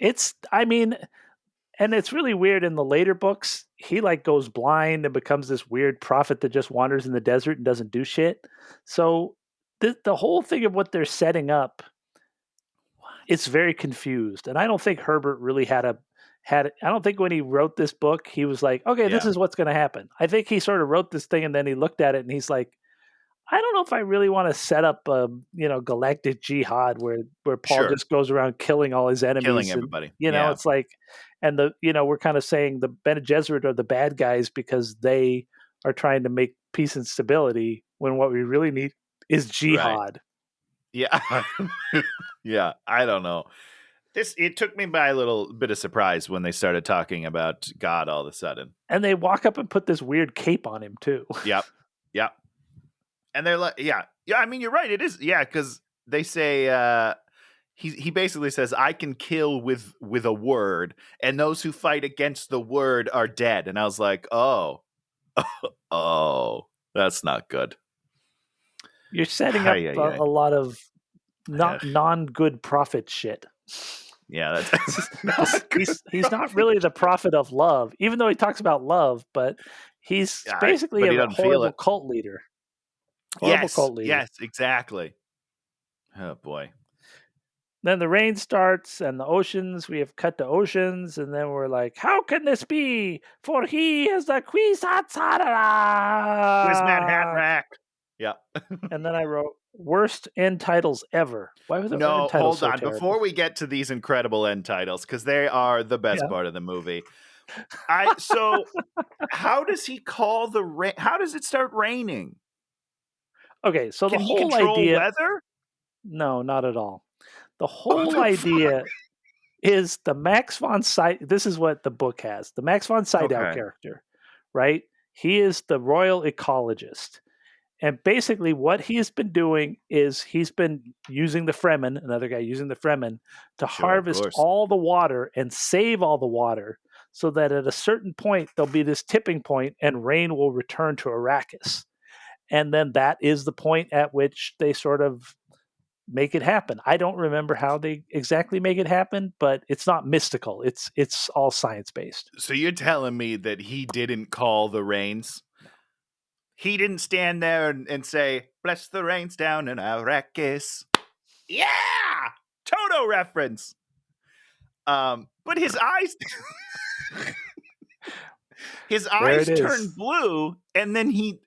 And it's really weird in the later books. He like goes blind and becomes this weird prophet that just wanders in the desert and doesn't do shit. So the whole thing of what they're setting up, it's very confused. And I don't think Herbert really I don't think when he wrote this book, he was like, okay, this is what's going to happen. I think he sort of wrote this thing and then he looked at it and he's like, I don't know if I really want to set up a galactic jihad where Paul just goes around killing all his enemies, killing everybody. It's like, and we're kind of saying the Bene Gesserit are the bad guys because they are trying to make peace and stability when what we really need is jihad. Right. Yeah, yeah. I don't know. It took me by a little bit of surprise when they started talking about God all of a sudden, and they walk up and put this weird cape on him too. Yep. And they're like, yeah. I mean, you're right. It is, because they say he basically says, "I can kill with a word, and those who fight against the word are dead." And I was like, oh, that's not good. You're setting up a lot of non-good prophet shit. Yeah, that's he's not really the prophet of love, even though he talks about love, but he's basically a horrible cult leader. Cult leader. Yes, exactly. Oh boy. Then the rain starts and the oceans, we have cut to oceans, and then we're like, how can this be? For he is the Kwisatz Quiz Manhattan Rack. Yeah. And then I wrote, worst end titles ever. Why was it No, hold on. Terrible? Before we get to these incredible end titles, because they are the best part of the movie. So how does he call the rain? How does it start raining? Okay, so Can the he whole control idea. Weather? No, not at all. The whole idea is the Max von Sydow. This is what the book has. The Max von Sydow Okay. character, right? He is the royal ecologist. And basically, what he's been doing is he's been using the Fremen, another guy using the Fremen, to Sure, of harvest course. all the water and save all the water so that at a certain point, there'll be this tipping point and rain will return to Arrakis. And then that is the point at which they sort of make it happen. I don't remember how they exactly make it happen, but it's not mystical. It's all science based. So you're telling me that he didn't call the rains? He didn't stand there and say, "Bless the rains down in Arrakis." Yeah! Toto reference. But his eyes turn blue, and then he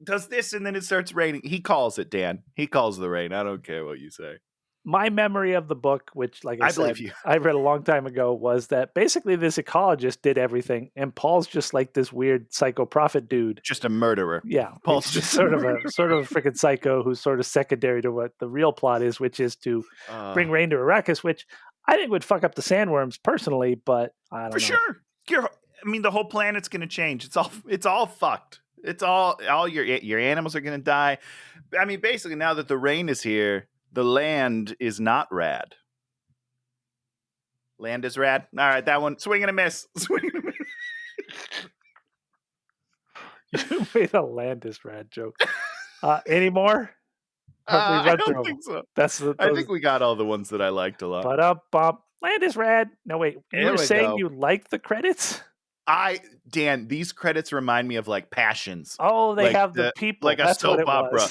does this, and then it starts raining. He calls it, Dan. He calls the rain. I don't care what you say. My memory of the book, which, like I said, believe you. I read a long time ago, was that basically this ecologist did everything, and Paul's just like this weird psycho prophet dude. Just a murderer. Yeah, Paul's he's just sort of a freaking psycho who's sort of secondary to what the real plot is, which is to bring rain to Arrakis, which I think would fuck up the sandworms personally, but I don't know. Sure. The whole planet's going to change. It's all fucked. It's all your animals are going to die. I mean, basically, now that the rain is here, the land is not rad. Land is rad. All right, that one. Swing and a miss. Swing and a miss. You made a land is rad joke. Any more? I don't think so. I think we got all the ones that I liked a lot. But land is rad. No, wait. You were saying you liked the credits? Dan, these credits remind me of like Passions. Oh, they have the people. Like a soap opera.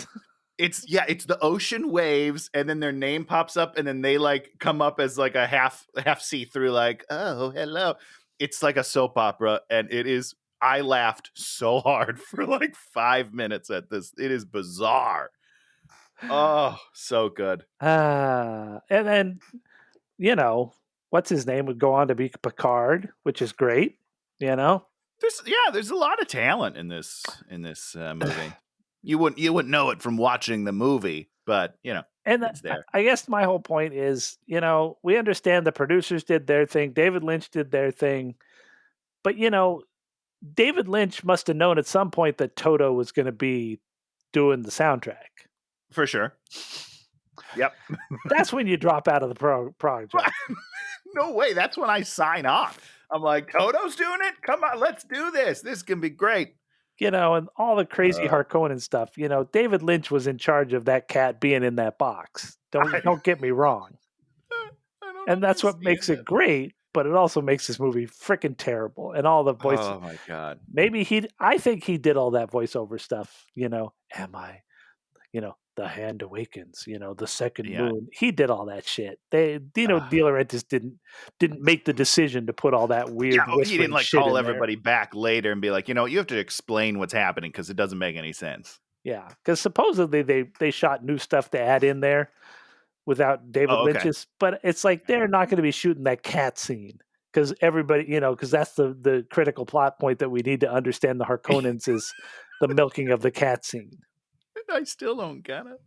It's the ocean waves, and then their name pops up, and then they like come up as like a half see-through, like, oh, hello. It's like a soap opera, and it is. I laughed so hard for like 5 minutes at this. It is bizarre. Oh, so good. And then, what's his name would go on to be Picard, which is great. There's a lot of talent in this movie. You wouldn't know it from watching the movie, but and it's there. I guess my whole point is, we understand the producers did their thing, David Lynch did their thing, but David Lynch must have known at some point that Toto was going to be doing the soundtrack. For sure. Yep. That's when you drop out of the project. No way. That's when I sign off. I'm like, Toto's doing it? Come on, let's do this. This can be great. And all the crazy Harkonnen stuff. David Lynch was in charge of that cat being in that box. Don't get me wrong. And that's what makes it great, but it also makes this movie freaking terrible. And all the voices. Oh my God. Maybe I think he did all that voiceover stuff. Am I, the hand awakens, the second moon. He did all that shit. Dino De Laurentiis didn't make the decision to put all that weird. He didn't call everybody back later and be like, you have to explain what's happening because it doesn't make any sense. Yeah, because supposedly they shot new stuff to add in there without David Lynch's, but it's like they're not going to be shooting that cat scene because everybody, because that's the critical plot point that we need to understand the Harkonnens is the milking of the cat scene. I still don't get it.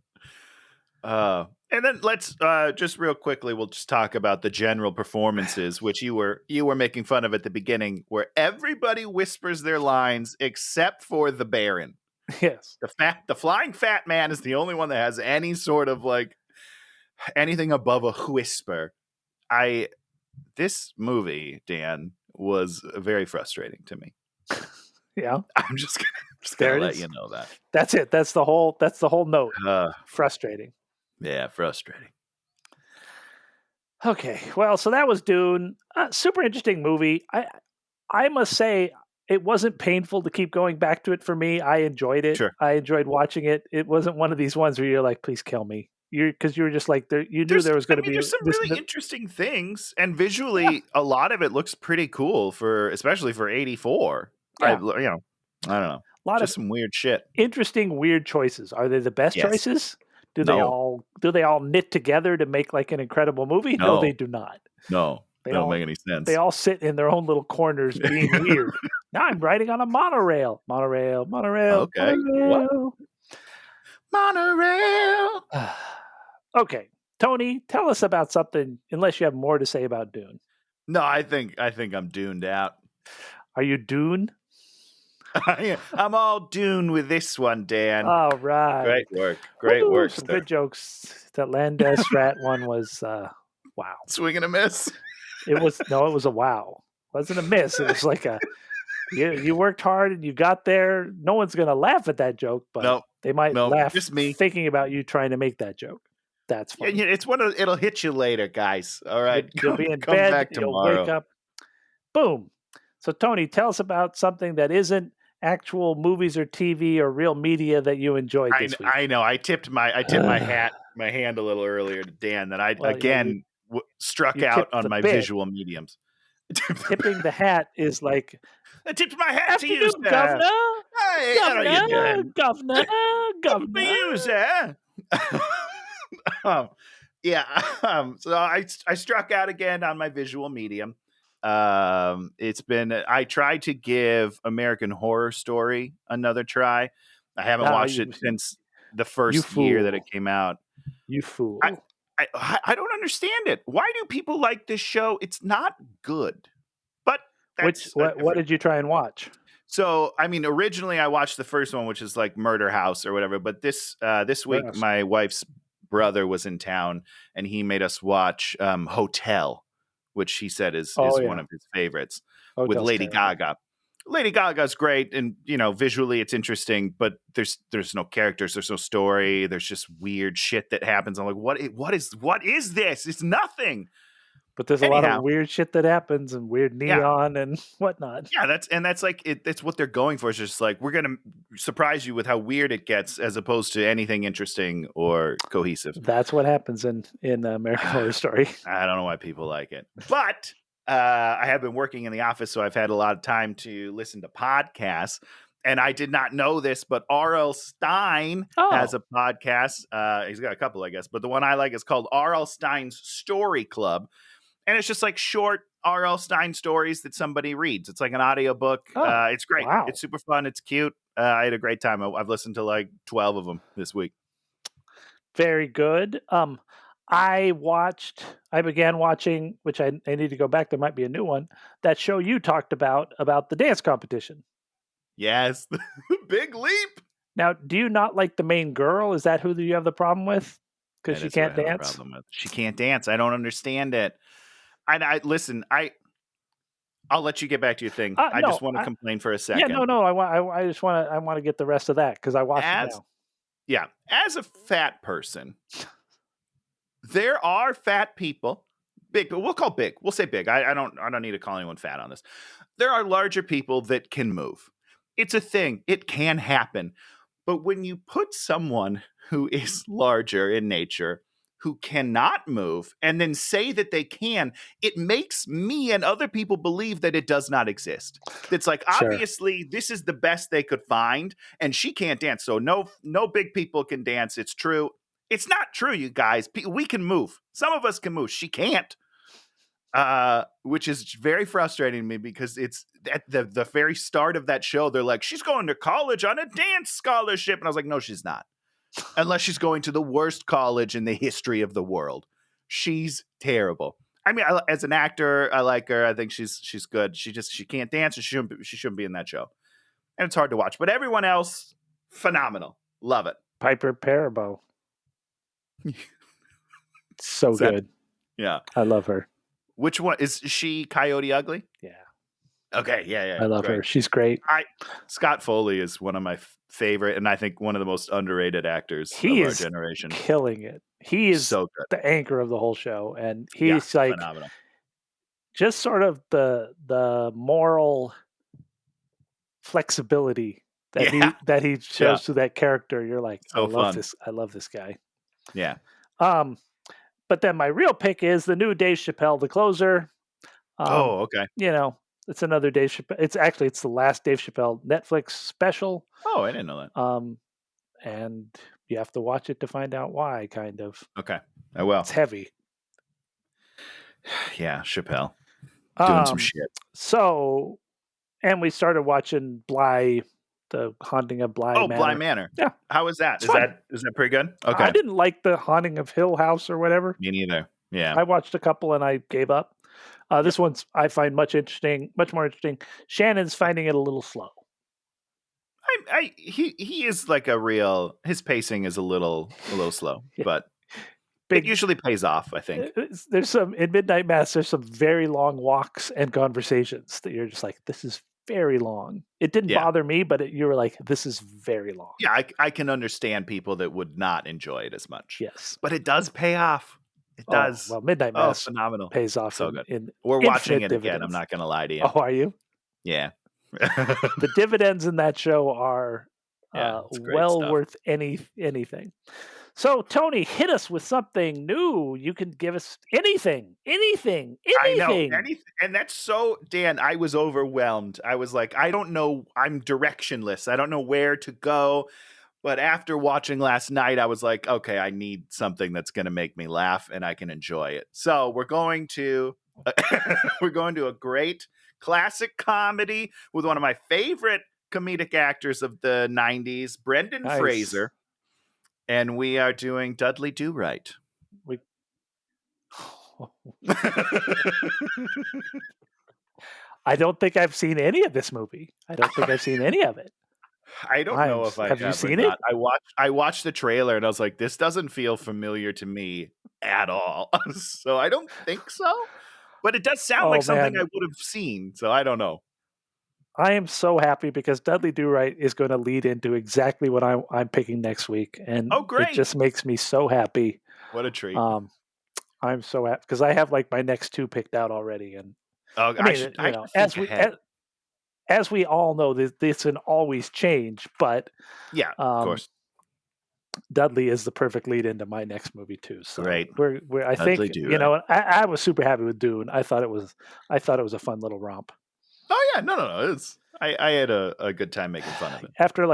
And then let's just real quickly, we'll just talk about the general performances, which you were making fun of at the beginning, where everybody whispers their lines except for the Baron. Yes, the flying fat man is the only one that has any sort of like anything above a whisper. This movie, Dan, was very frustrating to me. Yeah, I'm just gonna let you know that. That's it. That's the whole note. Frustrating. Yeah, frustrating. Okay, well, so that was Dune. Super interesting movie. I must say, it wasn't painful to keep going back to it for me. I enjoyed it. Sure. I enjoyed watching it. It wasn't one of these ones where you're like, please kill me. Because you were just like, you knew there was going to be. There's some really interesting things, and visually, a lot of it looks pretty cool especially for '84. Yeah. I don't know. A lot of some weird shit. Interesting, weird choices. Are they the best choices? Do they all knit together to make like an incredible movie? No, they do not. No, they don't make any sense. They all sit in their own little corners being weird. Now I'm riding on a monorail. Okay. Monorail. What? Monorail. Okay. Tony, tell us about something, unless you have more to say about Dune. No, I think I'm duned out. Are you Dune? I'm all Dune with this one, Dan. All right. Great work. Great Woo, work, some sir. good jokes. That Landes rat one was wow. Swing and a miss. It was a wow. It wasn't a miss. It was like you worked hard and you got there. No one's gonna laugh at that joke, but Nope. they might Nope. laugh Just me. thinking about you trying to make that joke. That's Yeah, funny. it's it'll hit you later, guys. All right. You'll be in come bed. back You'll tomorrow. wake up. Boom. So Tony, tell us about something that isn't actual movies or TV or real media that you enjoyed this week. I know. I tipped my hand a little earlier to Dan that I Well, yeah, struck you out tipped on the my bit. visual mediums. Tipping the hat is like I tipped my hat to you, afternoon, sir. governor. Hey, how are you doing? Governor. For you, sir. So I struck out again on my visual medium. I tried to give American Horror Story another try. I haven't watched it since the first year that it came out. You fool. I don't understand it. Why do people like this show? It's not good. But what did you try and watch? So, I mean, originally I watched the first one, which is like Murder House or whatever. But this week, my wife's brother was in town, and he made us watch Hotel, which he said is one of his favorites, with Lady Gaga. Lady Gaga's great, and visually it's interesting, but there's no characters, there's no story, there's just weird shit that happens. I'm like, what is this? It's nothing. But there's a lot of weird shit that happens and weird neon and whatnot. Yeah, that's like that's what they're going for. It's just like, we're gonna surprise you with how weird it gets, as opposed to anything interesting or cohesive. That's what happens in American Horror Story. I don't know why people like it, but I have been working in the office, so I've had a lot of time to listen to podcasts. And I did not know this, but R.L. Stein has a podcast. He's got a couple, I guess, but the one I like is called R.L. Stein's Story Club. And it's just like short R.L. Stein stories that somebody reads. It's like an audiobook. It's great. Wow. It's super fun. It's cute. I had a great time. I've listened to like 12 of them this week. Very good. I began watching, which I need to go back. There might be a new one. That show you talked about the dance competition. Yes. Big leap. Now, do you not like the main girl? Is that who you have the problem with? Because she can't dance? She can't dance. I don't understand it. Listen, I'll let you get back to your thing. I just want to complain for a second. Yeah, no. I want to get the rest of that because I watched it now. Yeah. As a fat person, there are fat people. Big, but we'll call big. We'll say big. I don't need to call anyone fat on this. There are larger people that can move. It's a thing. It can happen. But when you put someone who is larger in nature, who cannot move, and then say that they can, it makes me and other people believe that it does not exist. It's like, obviously, this is the best they could find, and she can't dance. So no big people can dance. It's true. It's not true, you guys. We can move. Some of us can move. She can't. Which is very frustrating to me, because it's at the very start of that show, they're like, she's going to college on a dance scholarship. And I was like, no, she's not. Unless she's going to the worst college in the history of the world. She's terrible. I mean, as an actor, I like her. I think she's good. She can't dance, and she shouldn't be in that show. And it's hard to watch. But everyone else, phenomenal. Love it. Piper Perabo. So good. Yeah. I love her. Which one? Is she Coyote Ugly? Yeah. Okay, yeah. I love her. She's great. Scott Foley is one of my favorite, and I think one of the most underrated actors of our generation. Killing it. He is so good. The anchor of the whole show, and he's like phenomenal. Just sort of the moral flexibility that he shows to that character. You're like, I love this guy. Yeah. But then my real pick is the new Dave Chappelle, The Closer. Okay. It's another Dave Chappelle. It's the last Dave Chappelle Netflix special. Oh, I didn't know that. And you have to watch it to find out why, kind of. Okay, I will. It's heavy. Yeah, Chappelle doing some shit. So, and we started watching Bly, The Haunting of Bly Manor. Bly Manor. Yeah. How is that? It's fun. Is that pretty good? Okay. I didn't like the Haunting of Hill House or whatever. Me neither. Yeah. I watched a couple and I gave up. This one's I find much more interesting. Shannon's finding it a little slow. He is like his pacing is a little slow, Yeah. but it usually pays off, I think. There's some in Midnight Mass. There's some very long walks and conversations that you're just like, this is very long. It didn't bother me, but you were like, this is very long. Yeah, I can understand people that would not enjoy it as much. Yes, but it does pay off. It does. Well, Midnight Mass phenomenal. pays off. So good. In We're watching it dividends. again. I'm not going to lie to you. Oh, are you? Yeah. The dividends in that show are well stuff. worth anything. So, Tony, hit us with something new. You can give us anything. I know, and that's so, Dan, I was overwhelmed. I was like, I don't know. I'm directionless. I don't know where to go. But after watching last night, I was like, okay, I need something that's going to make me laugh and I can enjoy it. So we're going to a great classic comedy with one of my favorite comedic actors of the 90s, Brendan Fraser. And we are doing Dudley Do Right. I don't think I've seen any of this movie. I don't think I've seen any of it. I don't know if I have you seen it? I watched the trailer and I was like, this doesn't feel familiar to me at all. So I don't think so. But it does sound like something I would have seen. So I don't know. I am so happy because Dudley Do Right is going to lead into exactly what I'm picking next week. And great. It just makes me so happy. What a treat. I'm so happy because I have like my next two picked out already. And as we all know, this can always change, but yeah, of course. Dudley is the perfect lead into my next movie too. So right. I think I was super happy with Dune. I thought it was a fun little romp. Oh yeah, no. I had a good time making fun of it. After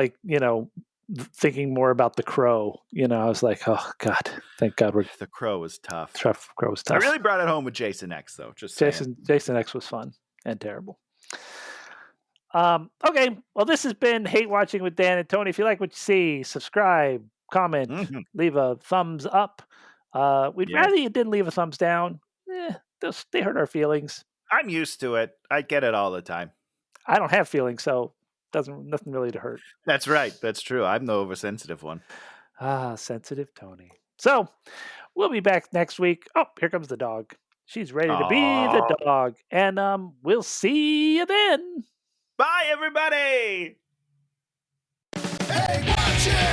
thinking more about The Crow, I was like, oh God, thank God The Crow was tough. Crow was tough. I really brought it home with Jason X though. Jason X was fun and terrible. Okay, well, this has been Hate Watching with Dan and Tony. If you like what you see, subscribe, comment, leave a thumbs up. We'd rather you didn't leave a thumbs down. They hurt our feelings. I'm used to it. I get it all the time. I don't have feelings, so nothing really to hurt. That's right. That's true. I'm the oversensitive one. Sensitive Tony. So we'll be back next week. Oh, here comes the dog. She's ready to be the dog. And we'll see you then. Bye, everybody. Hey, watch it!